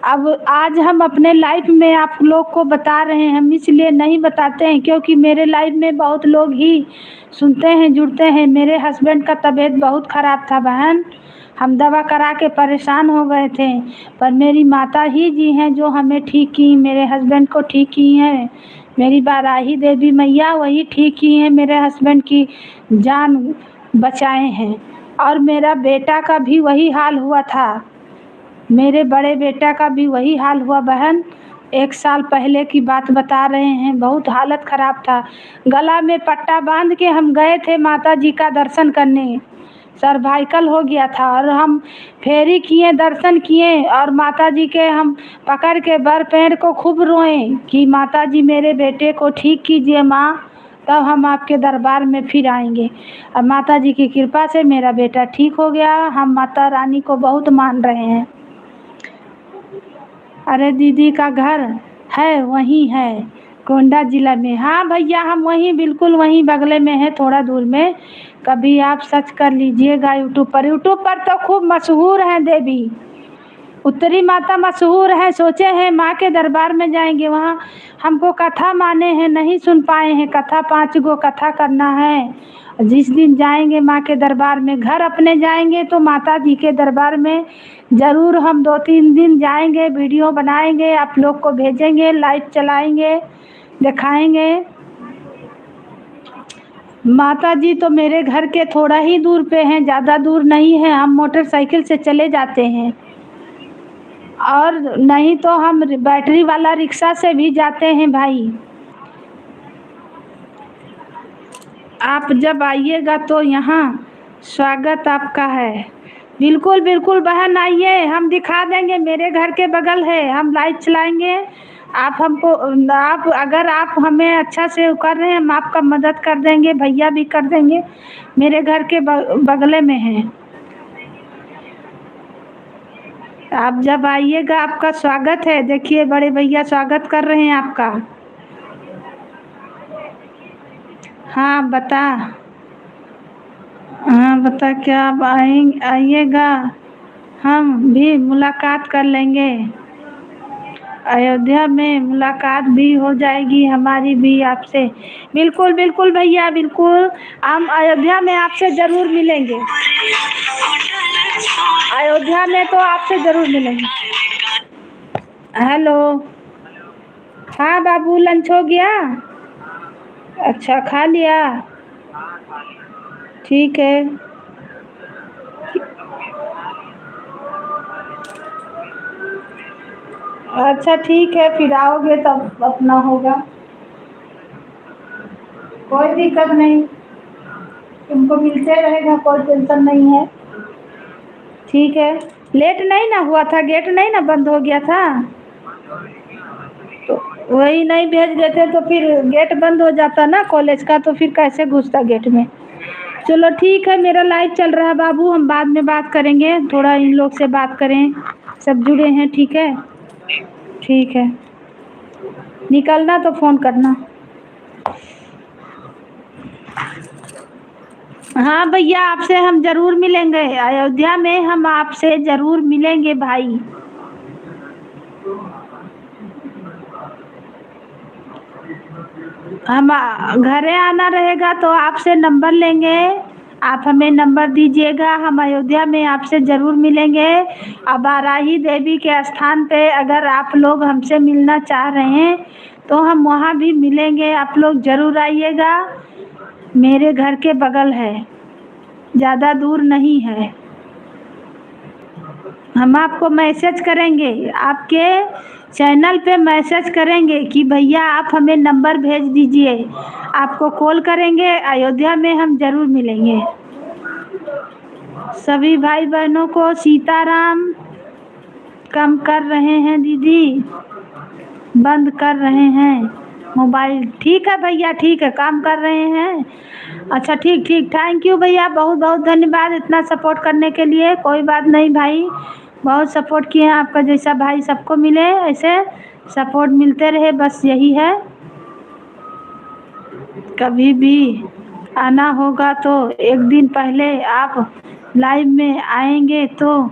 अब आज हम अपने लाइफ में आप लोग को बता रहे हैं, हम इसलिए नहीं बताते हैं क्योंकि मेरे लाइफ में बहुत लोग ही सुनते हैं, जुड़ते हैं। मेरे हस्बैंड का तबीयत बहुत ख़राब था बहन, हम दवा करा के परेशान हो गए थे, पर मेरी माता ही जी हैं जो हमें ठीक की, मेरे हस्बैंड को ठीक की हैं। मेरी बाराही देवी मैया वही ठीक की हैं, मेरे हस्बैंड की जान बचाए हैं। और मेरा बेटा का भी वही हाल हुआ था, मेरे बड़े बेटा का भी वही हाल हुआ बहन। 1 साल पहले की बात बता रहे हैं, बहुत हालत ख़राब था। गला में पट्टा बांध के हम गए थे माता जी का दर्शन करने, सर्वाइकल हो गया था, और हम फेरी किए, दर्शन किए, और माता जी के हम पकड़ के बर पैर को खूब रोए कि माता जी मेरे बेटे को ठीक कीजिए माँ, तब हम आपके दरबार में फिर आएंगे। अब माता जी की कृपा से मेरा बेटा ठीक हो गया। हम माता रानी को बहुत मान रहे हैं। अरे दीदी का घर है वहीं है गोंडा जिला में। हाँ भैया हम वहीं बिल्कुल वहीं बगले में है, थोड़ा दूर में। कभी आप सर्च कर लीजिएगा यूट्यूब पर, यूट्यूब पर तो खूब मशहूर हैं देवी, उत्तरी माता मशहूर है। सोचे हैं माँ के दरबार में जाएंगे, वहाँ हमको कथा माने हैं, नहीं सुन पाए हैं कथा, 5 गो कथा करना है। जिस दिन जाएंगे माँ के दरबार में, घर अपने जाएंगे तो माता जी के दरबार में ज़रूर हम 2-3 दिन जाएंगे, वीडियो बनाएंगे, आप लोग को भेजेंगे, लाइव चलाएंगे, दिखाएंगे। माता जी तो मेरे घर के थोड़ा ही दूर पे हैं, ज़्यादा दूर नहीं है, हम मोटरसाइकिल से चले जाते हैं, और नहीं तो हम बैटरी वाला रिक्शा से भी जाते हैं भाई। आप जब आइएगा तो यहाँ स्वागत आपका है। बिल्कुल बिल्कुल बहन आइए, हम दिखा देंगे, मेरे घर के बगल है, हम लाइव चलाएंगे। आप हमको, आप अगर आप हमें अच्छा से कर रहे हैं, हम आपका मदद कर देंगे, भैया भी कर देंगे, मेरे घर के बगले में हैं। आप जब आइएगा आपका स्वागत है। देखिए बड़े भैया स्वागत कर रहे हैं आपका। हाँ बता, हाँ बता क्या, आप आइएगा, हम भी मुलाकात कर लेंगे, अयोध्या में मुलाकात भी हो जाएगी हमारी भी आपसे। बिल्कुल बिल्कुल भैया बिल्कुल, हम अयोध्या में आपसे ज़रूर मिलेंगे, अयोध्या में तो आपसे ज़रूर मिलेंगे। हेलो। हाँ बाबू, लंच हो गया? अच्छा, खा लिया? ठीक है। अच्छा ठीक है, फिर आओगे तब अपना होगा, कोई दिक्कत नहीं, तुमको मिलते रहेगा, कोई टेंशन नहीं है। ठीक है। लेट नहीं ना हुआ था, गेट नहीं ना बंद हो गया था? तो वही नहीं भेज देते तो फिर गेट बंद हो जाता ना कॉलेज का, तो फिर कैसे घुसता गेट में। चलो ठीक है, मेरा लाइव चल रहा है बाबू, हम बाद में बात करेंगे, थोड़ा इन लोग से बात करें, सब जुड़े हैं। ठीक है। ठीक है, निकलना तो फ़ोन करना। हाँ भैया, आपसे हम ज़रूर मिलेंगे, अयोध्या में हम आपसे ज़रूर मिलेंगे भाई। हम घरे आना रहेगा तो आपसे नंबर लेंगे, आप हमें नंबर दीजिएगा, हम अयोध्या में आपसे ज़रूर मिलेंगे। अब बाराही देवी के स्थान पे अगर आप लोग हमसे मिलना चाह रहे हैं तो हम वहाँ भी मिलेंगे, आप लोग ज़रूर आइएगा। मेरे घर के बगल है, ज़्यादा दूर नहीं है। हम आपको मैसेज करेंगे, आपके चैनल पे मैसेज करेंगे कि भैया आप हमें नंबर भेज दीजिए, आपको कॉल करेंगे, अयोध्या में हम ज़रूर मिलेंगे। सभी भाई बहनों को सीताराम। कम कर रहे हैं दीदी, बंद कर रहे हैं मोबाइल। ठीक है भैया, ठीक है, काम कर रहे हैं। अच्छा ठीक ठीक, थैंक यू भैया, बहुत बहुत धन्यवाद इतना सपोर्ट करने के लिए। कोई बात नहीं भाई, बहुत सपोर्ट किए हैं, आपका जैसा भाई सबको मिले, ऐसे सपोर्ट मिलते रहे, बस यही है। कभी भी आना होगा तो एक दिन पहले आप लाइव में आएंगे तो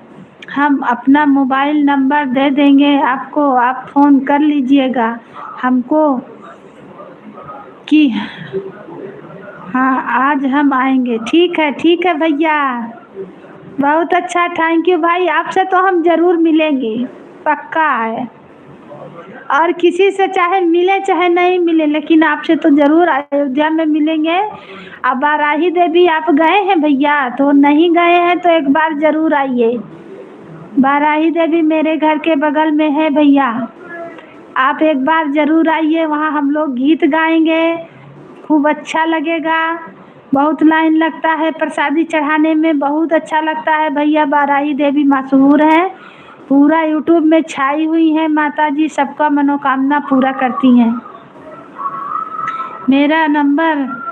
हम अपना मोबाइल नंबर दे देंगे आपको, आप फ़ोन कर लीजिएगा हमको कि हाँ आज हम आएंगे। ठीक है भैया, बहुत अच्छा, थैंक यू भाई, आपसे तो हम ज़रूर मिलेंगे, पक्का है। और किसी से चाहे मिले चाहे नहीं मिले, लेकिन आपसे तो ज़रूर अयोध्या में मिलेंगे। अब बाराही देवी आप गए हैं भैया? तो नहीं गए हैं तो एक बार ज़रूर आइए, बाराही देवी मेरे घर के बगल में है भैया, आप एक बार ज़रूर आइए, वहाँ हम लोग गीत गाएंगे, खूब अच्छा लगेगा। बहुत लाइन लगता है प्रसादी चढ़ाने में, बहुत अच्छा लगता है भैया। बाराही देवी मशहूर है, पूरा यूट्यूब में छाई हुई हैं माता जी, सबका मनोकामना पूरा करती हैं। मेरा नंबर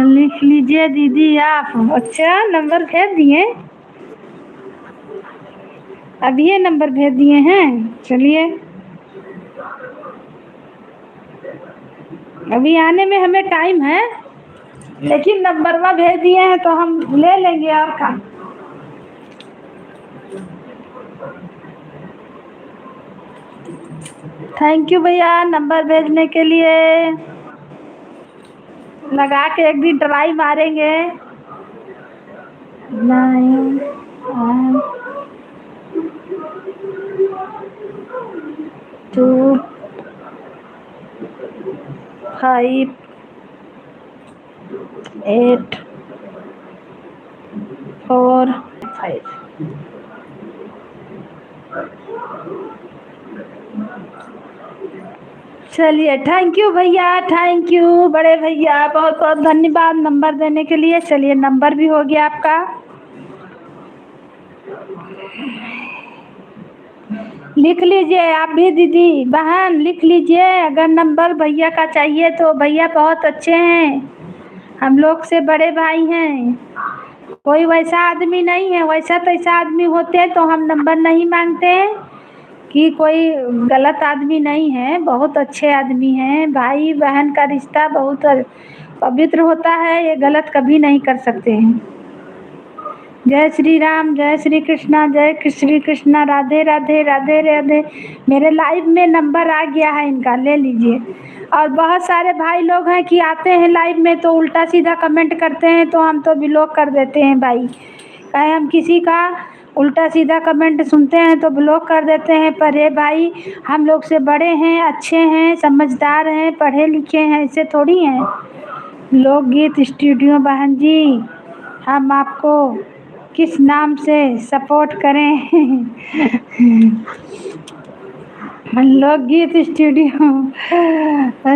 लिख लीजिए दीदी आप। अच्छा, नंबर भेज दिए, अभी ये नंबर भेज दिए हैं, चलिए अभी आने में हमें टाइम है, लेकिन नंबरवा भेज दिए हैं तो हम ले लेंगे, और का। थैंक यू भैया नंबर भेजने के लिए, लगा के एक दिन ट्राई मारेंगे। 925845। चलिए, थैंक यू भैया, थैंक यू बड़े भैया, बहुत बहुत धन्यवाद नंबर देने के लिए। चलिए, नंबर भी हो गया आपका, लिख लीजिए आप भी दीदी बहन, लिख लीजिए। अगर नंबर भैया का चाहिए तो भैया बहुत अच्छे हैं, हम लोग से बड़े भाई हैं, कोई वैसा आदमी नहीं है, वैसा तैसा आदमी होते तो हम नंबर नहीं मांगते, कि कोई गलत आदमी नहीं है, बहुत अच्छे आदमी हैं। भाई बहन का रिश्ता बहुत पवित्र होता है, ये गलत कभी नहीं कर सकते हैं। जय श्री राम, जय श्री कृष्णा, जय श्री कृष्णा, राधे राधे राधे राधे। मेरे लाइव में नंबर आ गया है इनका, ले लीजिए। और बहुत सारे भाई लोग हैं कि आते हैं लाइव में तो उल्टा सीधा कमेंट करते हैं, तो हम तो ब्लॉक कर देते हैं भाई, कहे हम किसी का उल्टा सीधा कमेंट सुनते हैं तो ब्लॉक कर देते हैं। पर ये भाई हम लोग से बड़े हैं, अच्छे हैं, समझदार हैं, पढ़े लिखे हैं, ऐसे थोड़ी हैं। लोकगीत स्टूडियो बहन जी, हम आपको किस नाम से सपोर्ट करें? लोकगीत स्टूडियो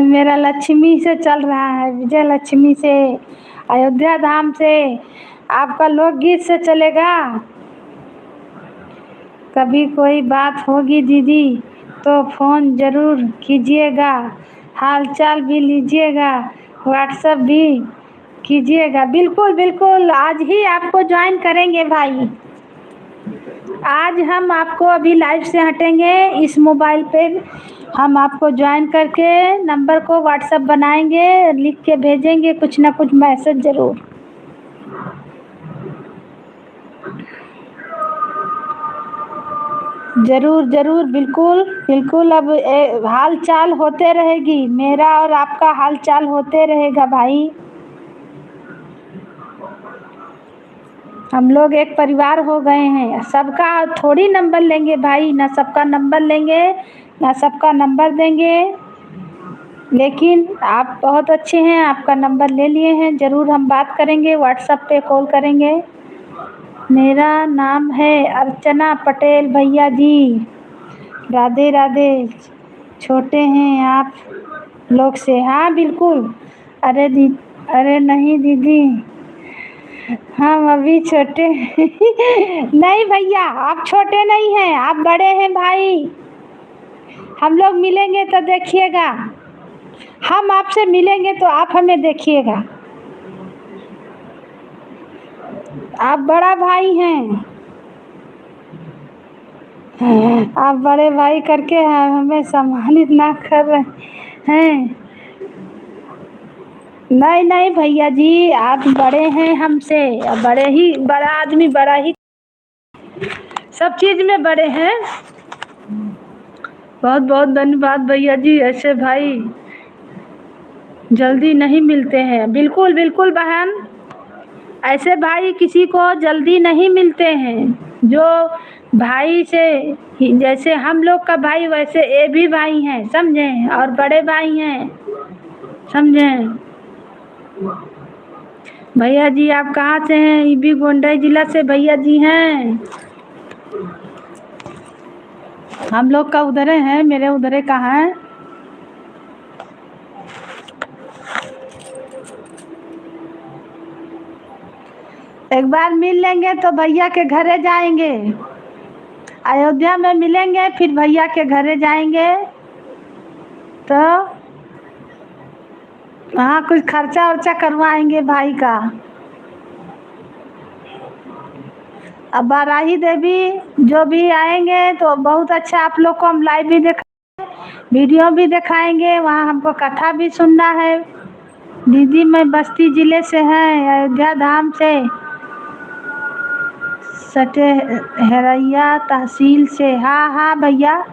मेरा लक्ष्मी से चल रहा है, विजय लक्ष्मी से, अयोध्या धाम से। आपका लोकगीत से चलेगा? कभी कोई बात होगी दीदी तो फ़ोन ज़रूर कीजिएगा, हाल चाल भी लीजिएगा, व्हाट्सएप भी कीजिएगा। बिल्कुल बिल्कुल, आज ही आपको ज्वाइन करेंगे भाई। आज हम आपको अभी लाइव से हटेंगे, इस मोबाइल पे हम आपको ज्वाइन करके नंबर को व्हाट्सएप बनाएंगे, लिख के भेजेंगे कुछ ना कुछ मैसेज ज़रूर। ज़रूर ज़रूर, बिल्कुल बिल्कुल। अब हाल चाल होते रहेगी, मेरा और आपका हाल चाल होते रहेगा भाई। हम लोग एक परिवार हो गए हैं, सबका थोड़ी नंबर लेंगे भाई, ना सबका नंबर लेंगे, ना सबका नंबर देंगे। लेकिन आप बहुत अच्छे हैं, आपका नंबर ले लिए हैं, ज़रूर हम बात करेंगे, व्हाट्सएप पे कॉल करेंगे। मेरा नाम है अर्चना पटेल भैया जी, राधे राधे। छोटे हैं आप लोग से? हाँ बिल्कुल। अरे नहीं दीदी, हम अभी छोटे नहीं भैया, आप छोटे नहीं हैं, आप बड़े हैं भाई। हम लोग मिलेंगे तो देखिएगा, हम आपसे मिलेंगे तो आप हमें देखिएगा। आप बड़ा भाई हैं, आप बड़े भाई करके हमें सम्मानित ना कर रहे हैं। नहीं नहीं भैया जी, आप बड़े हैं हमसे, बड़ा आदमी बड़ा ही सब चीज़ में बड़े हैं। बहुत बहुत धन्यवाद भैया जी, ऐसे भाई जल्दी नहीं मिलते हैं। बिल्कुल बिल्कुल बहन, ऐसे भाई किसी को जल्दी नहीं मिलते हैं। जो भाई से जैसे हम लोग का भाई, वैसे ये भी भाई हैं, समझें, और बड़े भाई हैं, समझें। भैया जी आप कहाँ से हैं? ये भी गोंडा जिला से भैया जी हैं। हम लोग का उधर है, मेरे उधर कहाँ है? एक बार मिल लेंगे तो भैया के घरे जाएंगे, अयोध्या में मिलेंगे, फिर भैया के घरे जाएंगे तो हाँ कुछ खर्चा वर्चा करवाएंगे भाई का। अब बाराही देवी जो भी आएंगे तो बहुत अच्छा, आप लोग को हम लाइव भी दिखाएंगे, वीडियो भी दिखाएंगे, वहाँ हमको कथा भी सुनना है। दीदी मैं बस्ती ज़िले से हैं, अयोध्या धाम से, सटेहरैया तहसील से। हाँ हाँ भैया,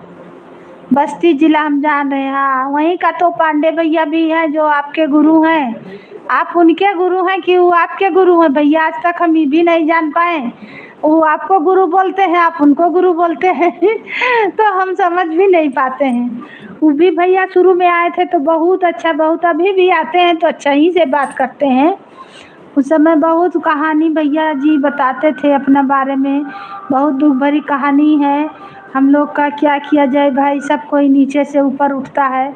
बस्ती जिला हम जान रहे हैं। हाँ वहीं का तो पांडे भैया भी हैं जो आपके गुरु हैं। आप उनके गुरु हैं कि वो आपके गुरु हैं भैया? आज तक हम ये भी नहीं जान पाए। वो आपको गुरु बोलते हैं, आप उनको गुरु बोलते हैं तो हम समझ भी नहीं पाते हैं। वो भी भैया शुरू में आए थे तो बहुत अच्छा, बहुत, अभी भी आते हैं तो अच्छा ही से बात करते हैं। उस समय बहुत कहानी भैया जी बताते थे अपना बारे में, बहुत दुख भरी कहानी है। हम लोग का क्या किया जाए भाई, सब कोई नीचे से ऊपर उठता है।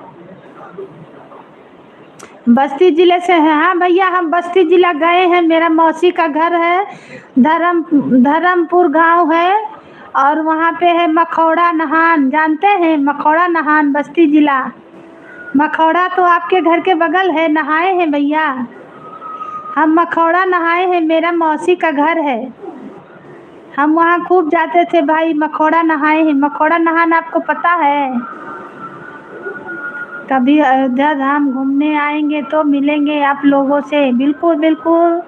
बस्ती ज़िले से हैं? हाँ भैया हम बस्ती ज़िला गए हैं, मेरा मौसी का घर है, धर्मपुर गांव है, और वहाँ पे है मखौड़ा नहान, जानते हैं मखौड़ा नहान? बस्ती ज़िला मखौड़ा तो आपके घर के बगल है, नहाए हैं भैया, हम मखौड़ा नहाए हैं, मेरा मौसी का घर है, हम वहाँ खूब जाते थे भाई, मखौड़ा नहाए हैं। मखौड़ा नहान आपको पता है? कभी अयोध्या धाम घूमने आएंगे तो मिलेंगे आप लोगों से। बिल्कुल बिल्कुल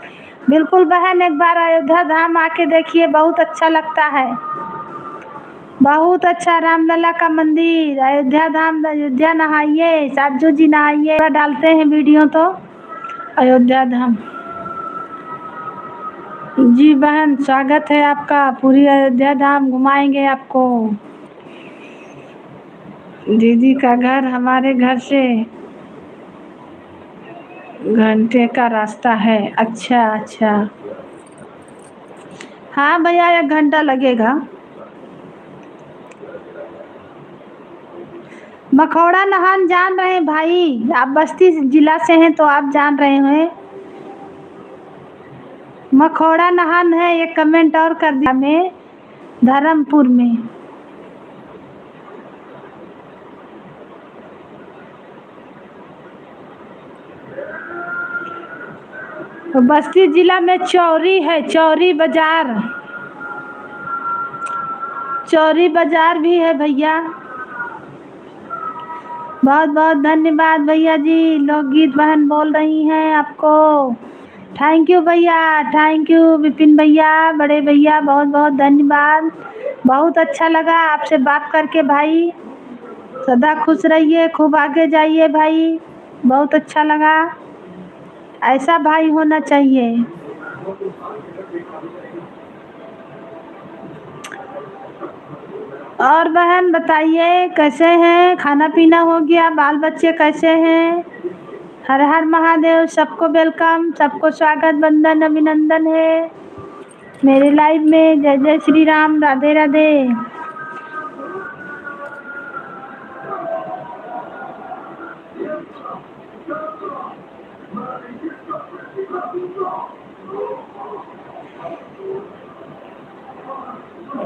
बिल्कुल बहन, एक बार अयोध्या धाम आके देखिए, बहुत अच्छा लगता है, बहुत अच्छा। रामलला का मंदिर, अयोध्या धाम, अयोध्या नहाइए, साजू जी नहाइए, डालते हैं वीडियो तो। अयोध्या धाम जी बहन, स्वागत है आपका। पूरी अयोध्या धाम घुमाएंगे आपको। दीदी का घर हमारे घर से घंटे का रास्ता है। अच्छा अच्छा, हाँ भैया 1 घंटा लगेगा। मखौड़ा नहान जान रहे हैं भाई? आप बस्ती जिला से हैं तो आप जान रहे हैं। मखौड़ा नहान है, एक कमेंट और कर दिया में धर्मपुर में। तो बस्ती जिला में चौरी है, चौरी बाजार। चौरी बाजार भी है भैया। बहुत बहुत धन्यवाद भैया जी। लोकगीत बहन बोल रही हैं आपको। थैंक यू भैया, थैंक यू विपिन भैया, बड़े भैया, बहुत बहुत धन्यवाद। बहुत अच्छा लगा आपसे बात करके भाई। सदा खुश रहिए, खूब आगे जाइए भाई। बहुत अच्छा लगा, ऐसा भाई होना चाहिए। और बहन बताइए कैसे हैं? खाना पीना हो गया? बाल बच्चे कैसे हैं? हर हर महादेव। सबको वेलकम, सबको स्वागत, वंदन, अभिनंदन है मेरे लाइव में। जय जय श्री राम, राधे राधे।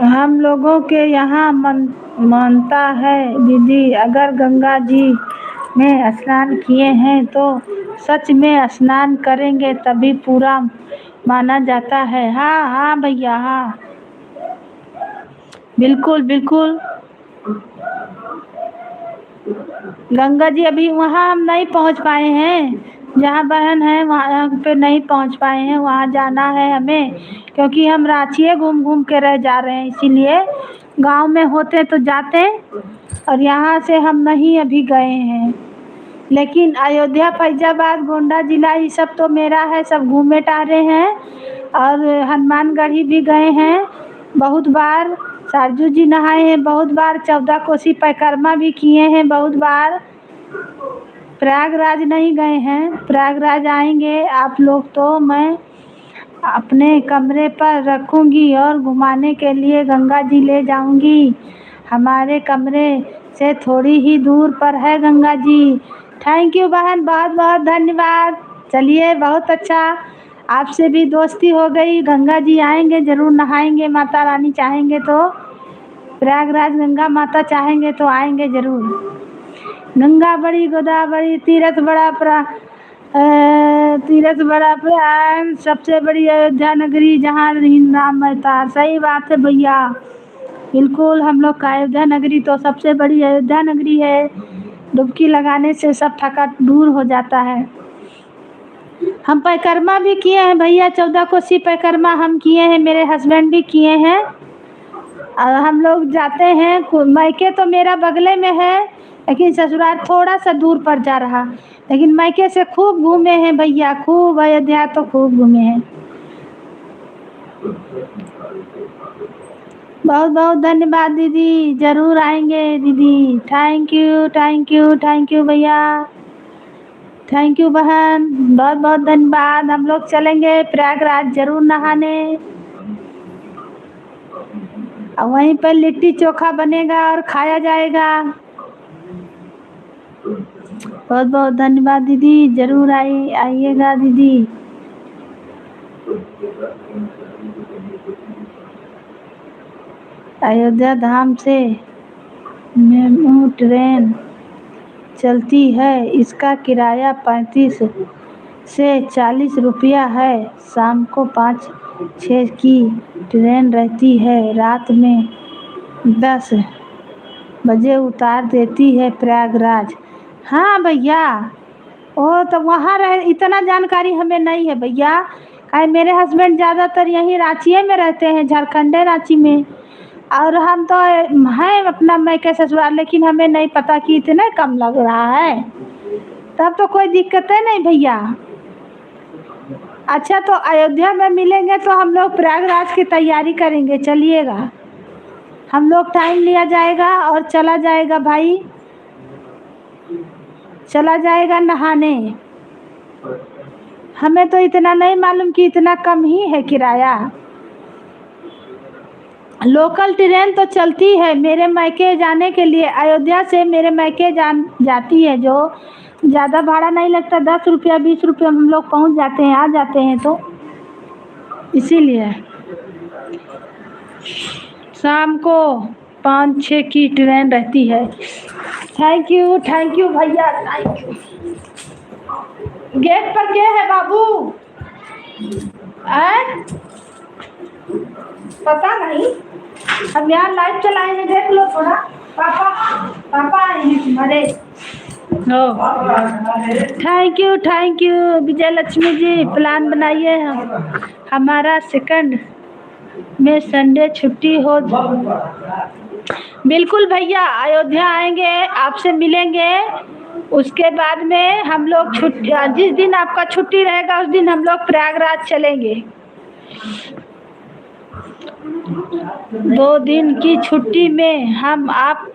हम लोगों के यहाँ मानता है दीदी, अगर गंगा जी में स्नान किए हैं तो सच में स्नान करेंगे तभी पूरा माना जाता है। हाँ हाँ भैया, हाँ बिल्कुल बिल्कुल। गंगा जी अभी वहाँ हम नहीं पहुँच पाए हैं। जहाँ बहन है वहाँ पे नहीं पहुँच पाए हैं, वहाँ जाना है हमें, क्योंकि हम रांची घूम घूम के रह जा रहे हैं। इसीलिए गांव में होते तो जाते, और यहाँ से हम नहीं अभी गए हैं। लेकिन अयोध्या, फैजाबाद, गोंडा जिला ये सब तो मेरा है, सब घूमे टहरे हैं। और हनुमानगढ़ी भी गए हैं बहुत बार। सरजू जी नहाए हैं बहुत बार। 14 कोसी परिक्रमा भी किए हैं बहुत बार। प्रयागराज नहीं गए हैं, प्रयागराज आएंगे आप लोग तो मैं अपने कमरे पर रखूंगी और घुमाने के लिए गंगा जी ले जाऊंगी। हमारे कमरे से थोड़ी ही दूर पर है गंगा जी। थैंक यू बहन, बहुत बहुत धन्यवाद। चलिए, बहुत अच्छा, आपसे भी दोस्ती हो गई। गंगा जी आएंगे ज़रूर, नहाएंगे। माता रानी चाहेंगे तो प्रयागराज गंगा माता चाहेंगे तो आएंगे ज़रूर। गंगा बड़ी गोदावरी, तीरथ बड़ा प्रयाण, सबसे बड़ी अयोध्या नगरी जहाँ राम अवतार। सही बात है भैया, बिल्कुल। हम लोग का अयोध्या नगरी तो सबसे बड़ी अयोध्या नगरी है। डुबकी लगाने से सब थकान दूर हो जाता है। हम परिक्रमा भी किए हैं भैया, 14 कोसी परिक्रमा हम किए हैं, मेरे हस्बैंड भी किए हैं। और हम लोग जाते हैं। मायके तो मेरा बगले में है, लेकिन ससुराल थोड़ा सा दूर पर जा रहा। लेकिन मायके से खूब घूमे हैं भैया, खूब। अयोध्या तो खूब घूमे हैं। बहुत बहुत धन्यवाद दीदी, ज़रूर आएंगे दीदी। Thank you thank you thank you भैया, थैंक यू बहन, बहुत बहुत धन्यवाद। हम लोग चलेंगे प्रयागराज ज़रूर नहाने, और वहीं पर लिट्टी चोखा बनेगा और खाया जाएगा। बहुत बहुत धन्यवाद दीदी, ज़रूर आइएगा दीदी। अयोध्या धाम से मेमू ट्रेन चलती है, इसका किराया 35 से 40 रुपया है। शाम को 5-6 की ट्रेन रहती है, रात में 10 बजे उतार देती है प्रयागराज। हाँ भैया, ओ तो वहाँ रहे, इतना जानकारी हमें नहीं है भैया। काहे मेरे हस्बैंड ज़्यादातर यहीं रांची में रहते हैं, झारखंड रांची में। और हम तो हैं अपना मायके ससुराल, लेकिन हमें नहीं पता कि इतना कम लग रहा है। तब तो कोई दिक्कत है नहीं भैया। अच्छा, तो अयोध्या में मिलेंगे तो हम लोग प्रयागराज की तैयारी करेंगे, चलिएगा। हम लोग टाइम लिया जाएगा और चला जाएगा भाई, चला जाएगा नहाने। हमें तो इतना नहीं मालूम कि इतना कम ही है किराया। लोकल ट्रेन तो चलती है मेरे मायके जाने के लिए, अयोध्या से मेरे मायके जाती है, जो ज़्यादा भाड़ा नहीं लगता, 10 रुपया 20 रुपया हम लोग पहुंच जाते हैं, आ जाते हैं। तो इसीलिए शाम को 5-6 की ट्रेन रहती है। थैंक यू भैया, थैंक यू। गेट पर क्या है बाबू? हैं? पता नहीं, हम यहाँ लाइट चलाए हैं, देख लो थोड़ा। पापा, पापा आए हैं तुम्हारे। Thank you Vijay Lakshmi ji. Plan बनाइए, हम हमारा सेकंड में संडे छुट्टी हो। बिल्कुल भैया, अयोध्या आएंगे, आपसे मिलेंगे। उसके बाद में हम लोग छुट्टी, जिस दिन आपका छुट्टी रहेगा उस दिन हम लोग प्रयागराज चलेंगे। 2 दिन की छुट्टी में हम आप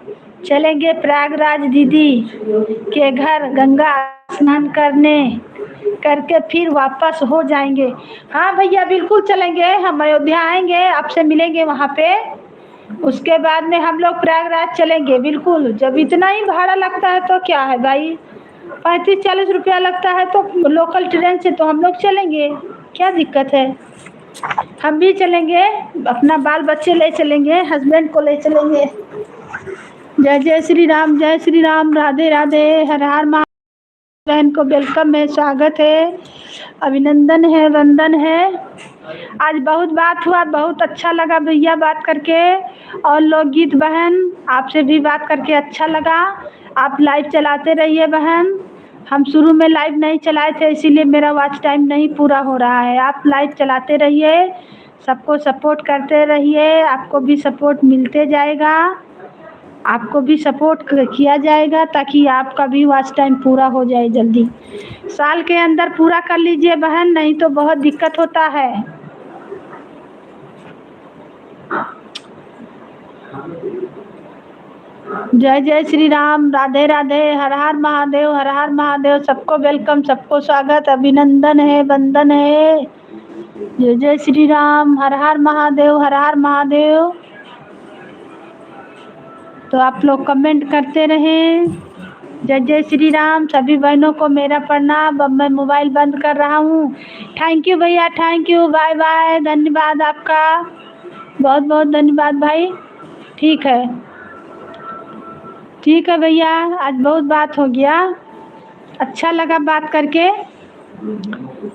चलेंगे प्रयागराज दीदी के घर, गंगा स्नान करके फिर वापस हो जाएंगे। हाँ भैया, बिल्कुल चलेंगे, हम अयोध्या आएंगे, आपसे मिलेंगे वहाँ पे। उसके बाद में हम लोग प्रयागराज चलेंगे, बिल्कुल। जब इतना ही भाड़ा लगता है तो क्या है भाई, 35-40 रुपया लगता है तो लोकल ट्रेन से तो हम लोग चलेंगे, क्या दिक्कत है। हम भी चलेंगे, अपना बाल बच्चे ले चलेंगे, हस्बैंड को ले चलेंगे। जय जय श्री राम, जय श्री राम, राधे राधे, हर हर महादेव। बहन को वेलकम है, स्वागत है, अभिनंदन है, वंदन है। आज बहुत बात हुआ, बहुत अच्छा लगा भैया बात करके। और लोकगीत बहन, आपसे भी बात करके अच्छा लगा। आप लाइव चलाते रहिए बहन, हम शुरू में लाइव नहीं चलाए थे इसीलिए मेरा वॉच टाइम नहीं पूरा हो रहा है। आप लाइव चलाते रहिए, सबको सपोर्ट करते रहिए, आपको भी सपोर्ट मिलते जाएगा, आपको भी सपोर्ट किया जाएगा, ताकि आपका भी वॉच टाइम पूरा हो जाए जल्दी। साल के अंदर पूरा कर लीजिए बहन, नहीं तो बहुत दिक्कत होता है। जय जय श्री राम, राधे राधे, हर हर महादेव, हर हर महादेव। सबको वेलकम, सबको स्वागत, अभिनंदन है, वंदन है। जय जय श्री राम, हर हर महादेव, हर हर महादेव। तो आप लोग कमेंट करते रहें। जय जय श्री राम, सभी बहनों को मेरा प्रणाम। अब मैं मोबाइल बंद कर रहा हूँ। थैंक यू भैया, थैंक यू, बाय बाय, धन्यवाद आपका, बहुत बहुत धन्यवाद भाई। ठीक है, ठीक है भैया, आज बहुत बात हो गया, अच्छा लगा बात करके।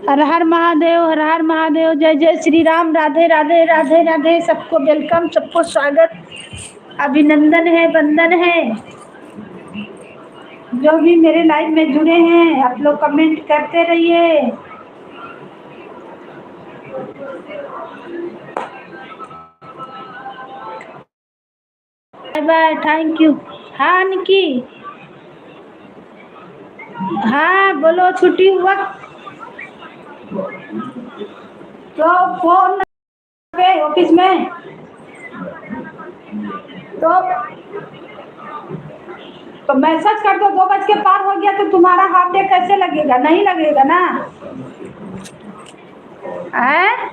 हर हर महादेव, हर हर महादेव, जय जय श्री राम, राधे राधे, राधे राधे। सबको वेलकम, सबको स्वागत, अभिनंदन है, वंदन है। जो भी मेरे लाइव में जुड़े हैं आप लोग कमेंट करते रहिए। Bye bye, thank you. हाँ निकी, हाँ बोलो, छुट्टी हुआ तो फोन पे ऑफिस में, तो मैसेज कर दो, 2 बज के पार हो गया तो तुम्हारा हाफ डे कैसे लगेगा, नहीं लगेगा ना। हैं?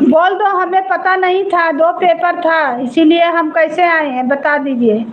बोल दो, हमें पता नहीं था, 2 पेपर था इसीलिए हम कैसे आए हैं, बता दीजिए।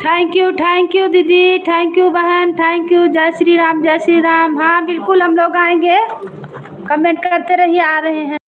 थैंक यू दीदी, थैंक यू बहन, थैंक यू। जय श्री राम, जय श्री राम। हाँ बिल्कुल, हम लोग आएंगे, कमेंट करते रहिए, आ रहे हैं।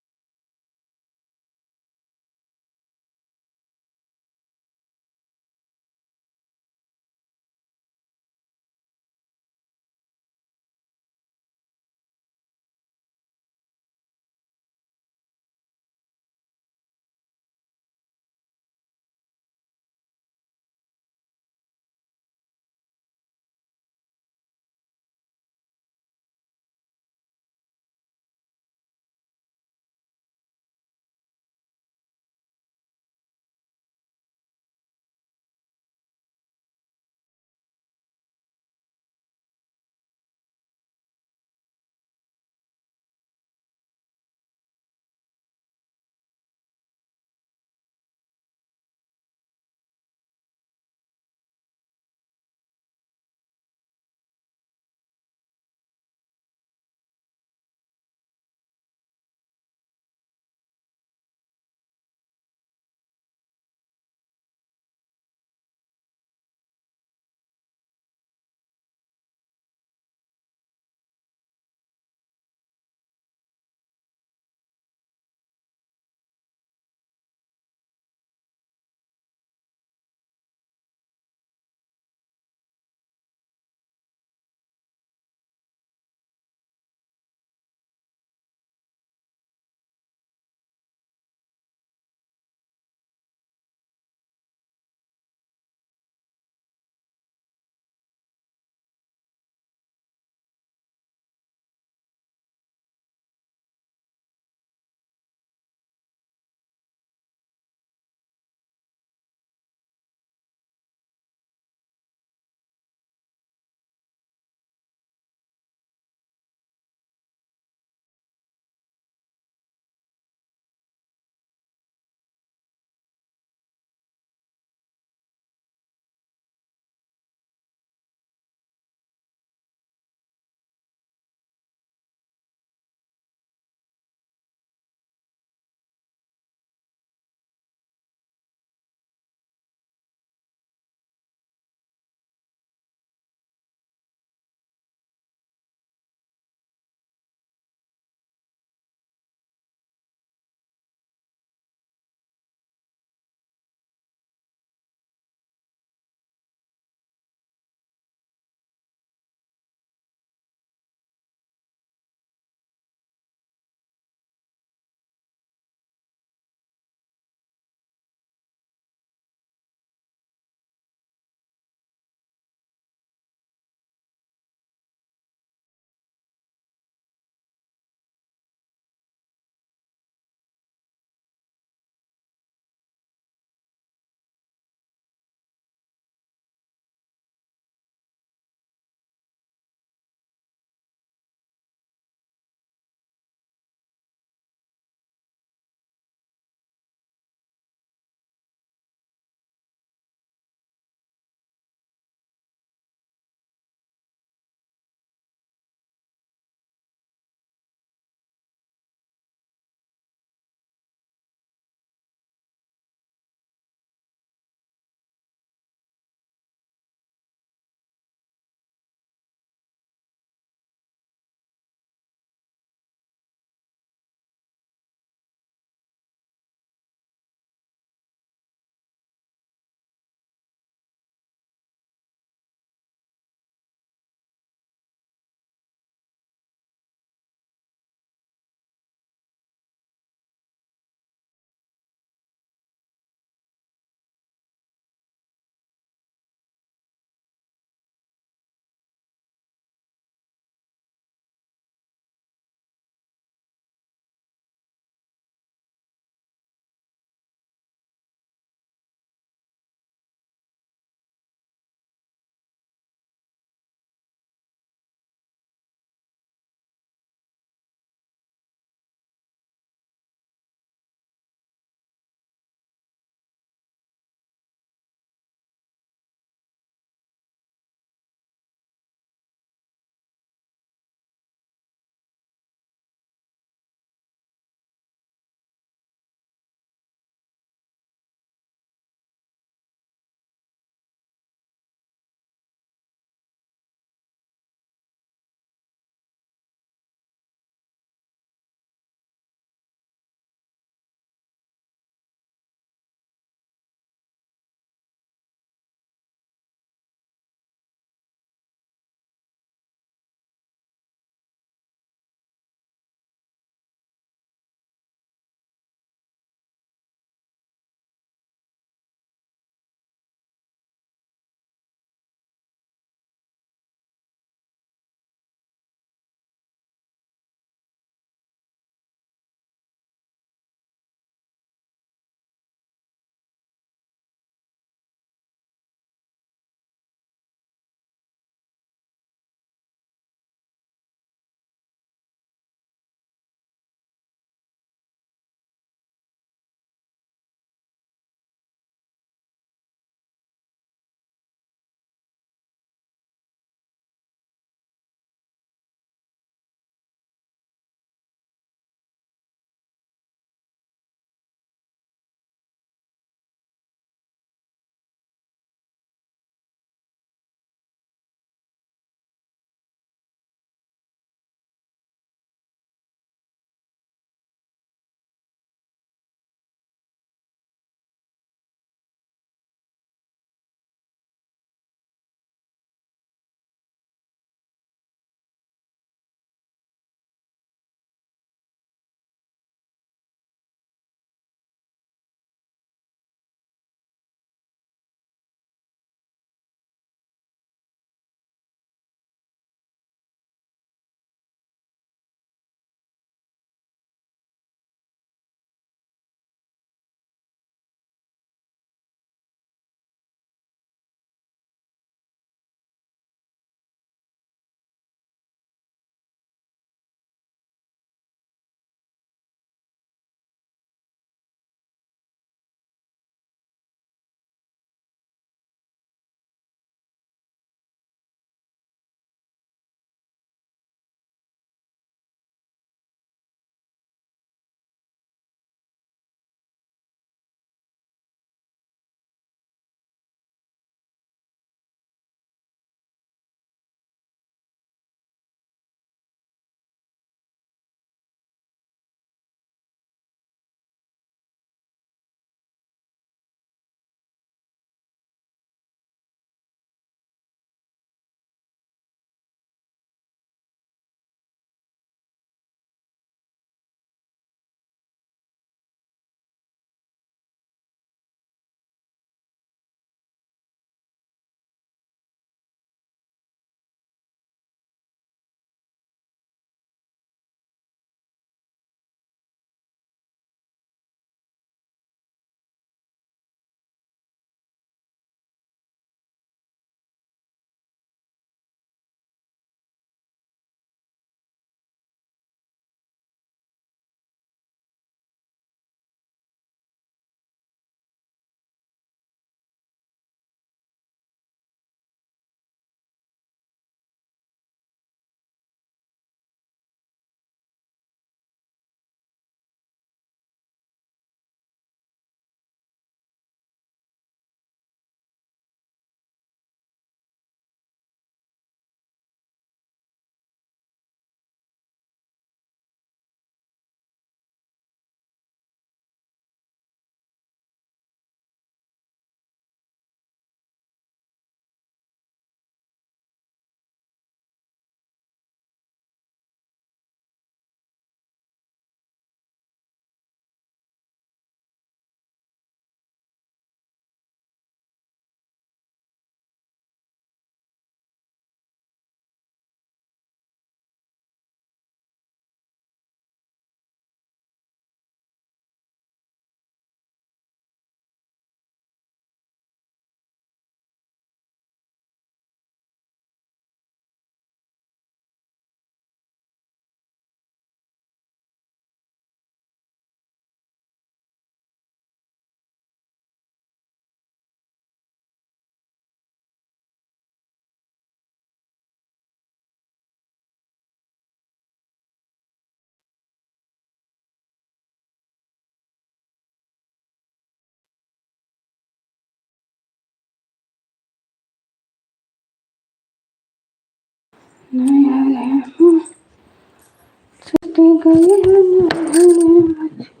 छूटी गई है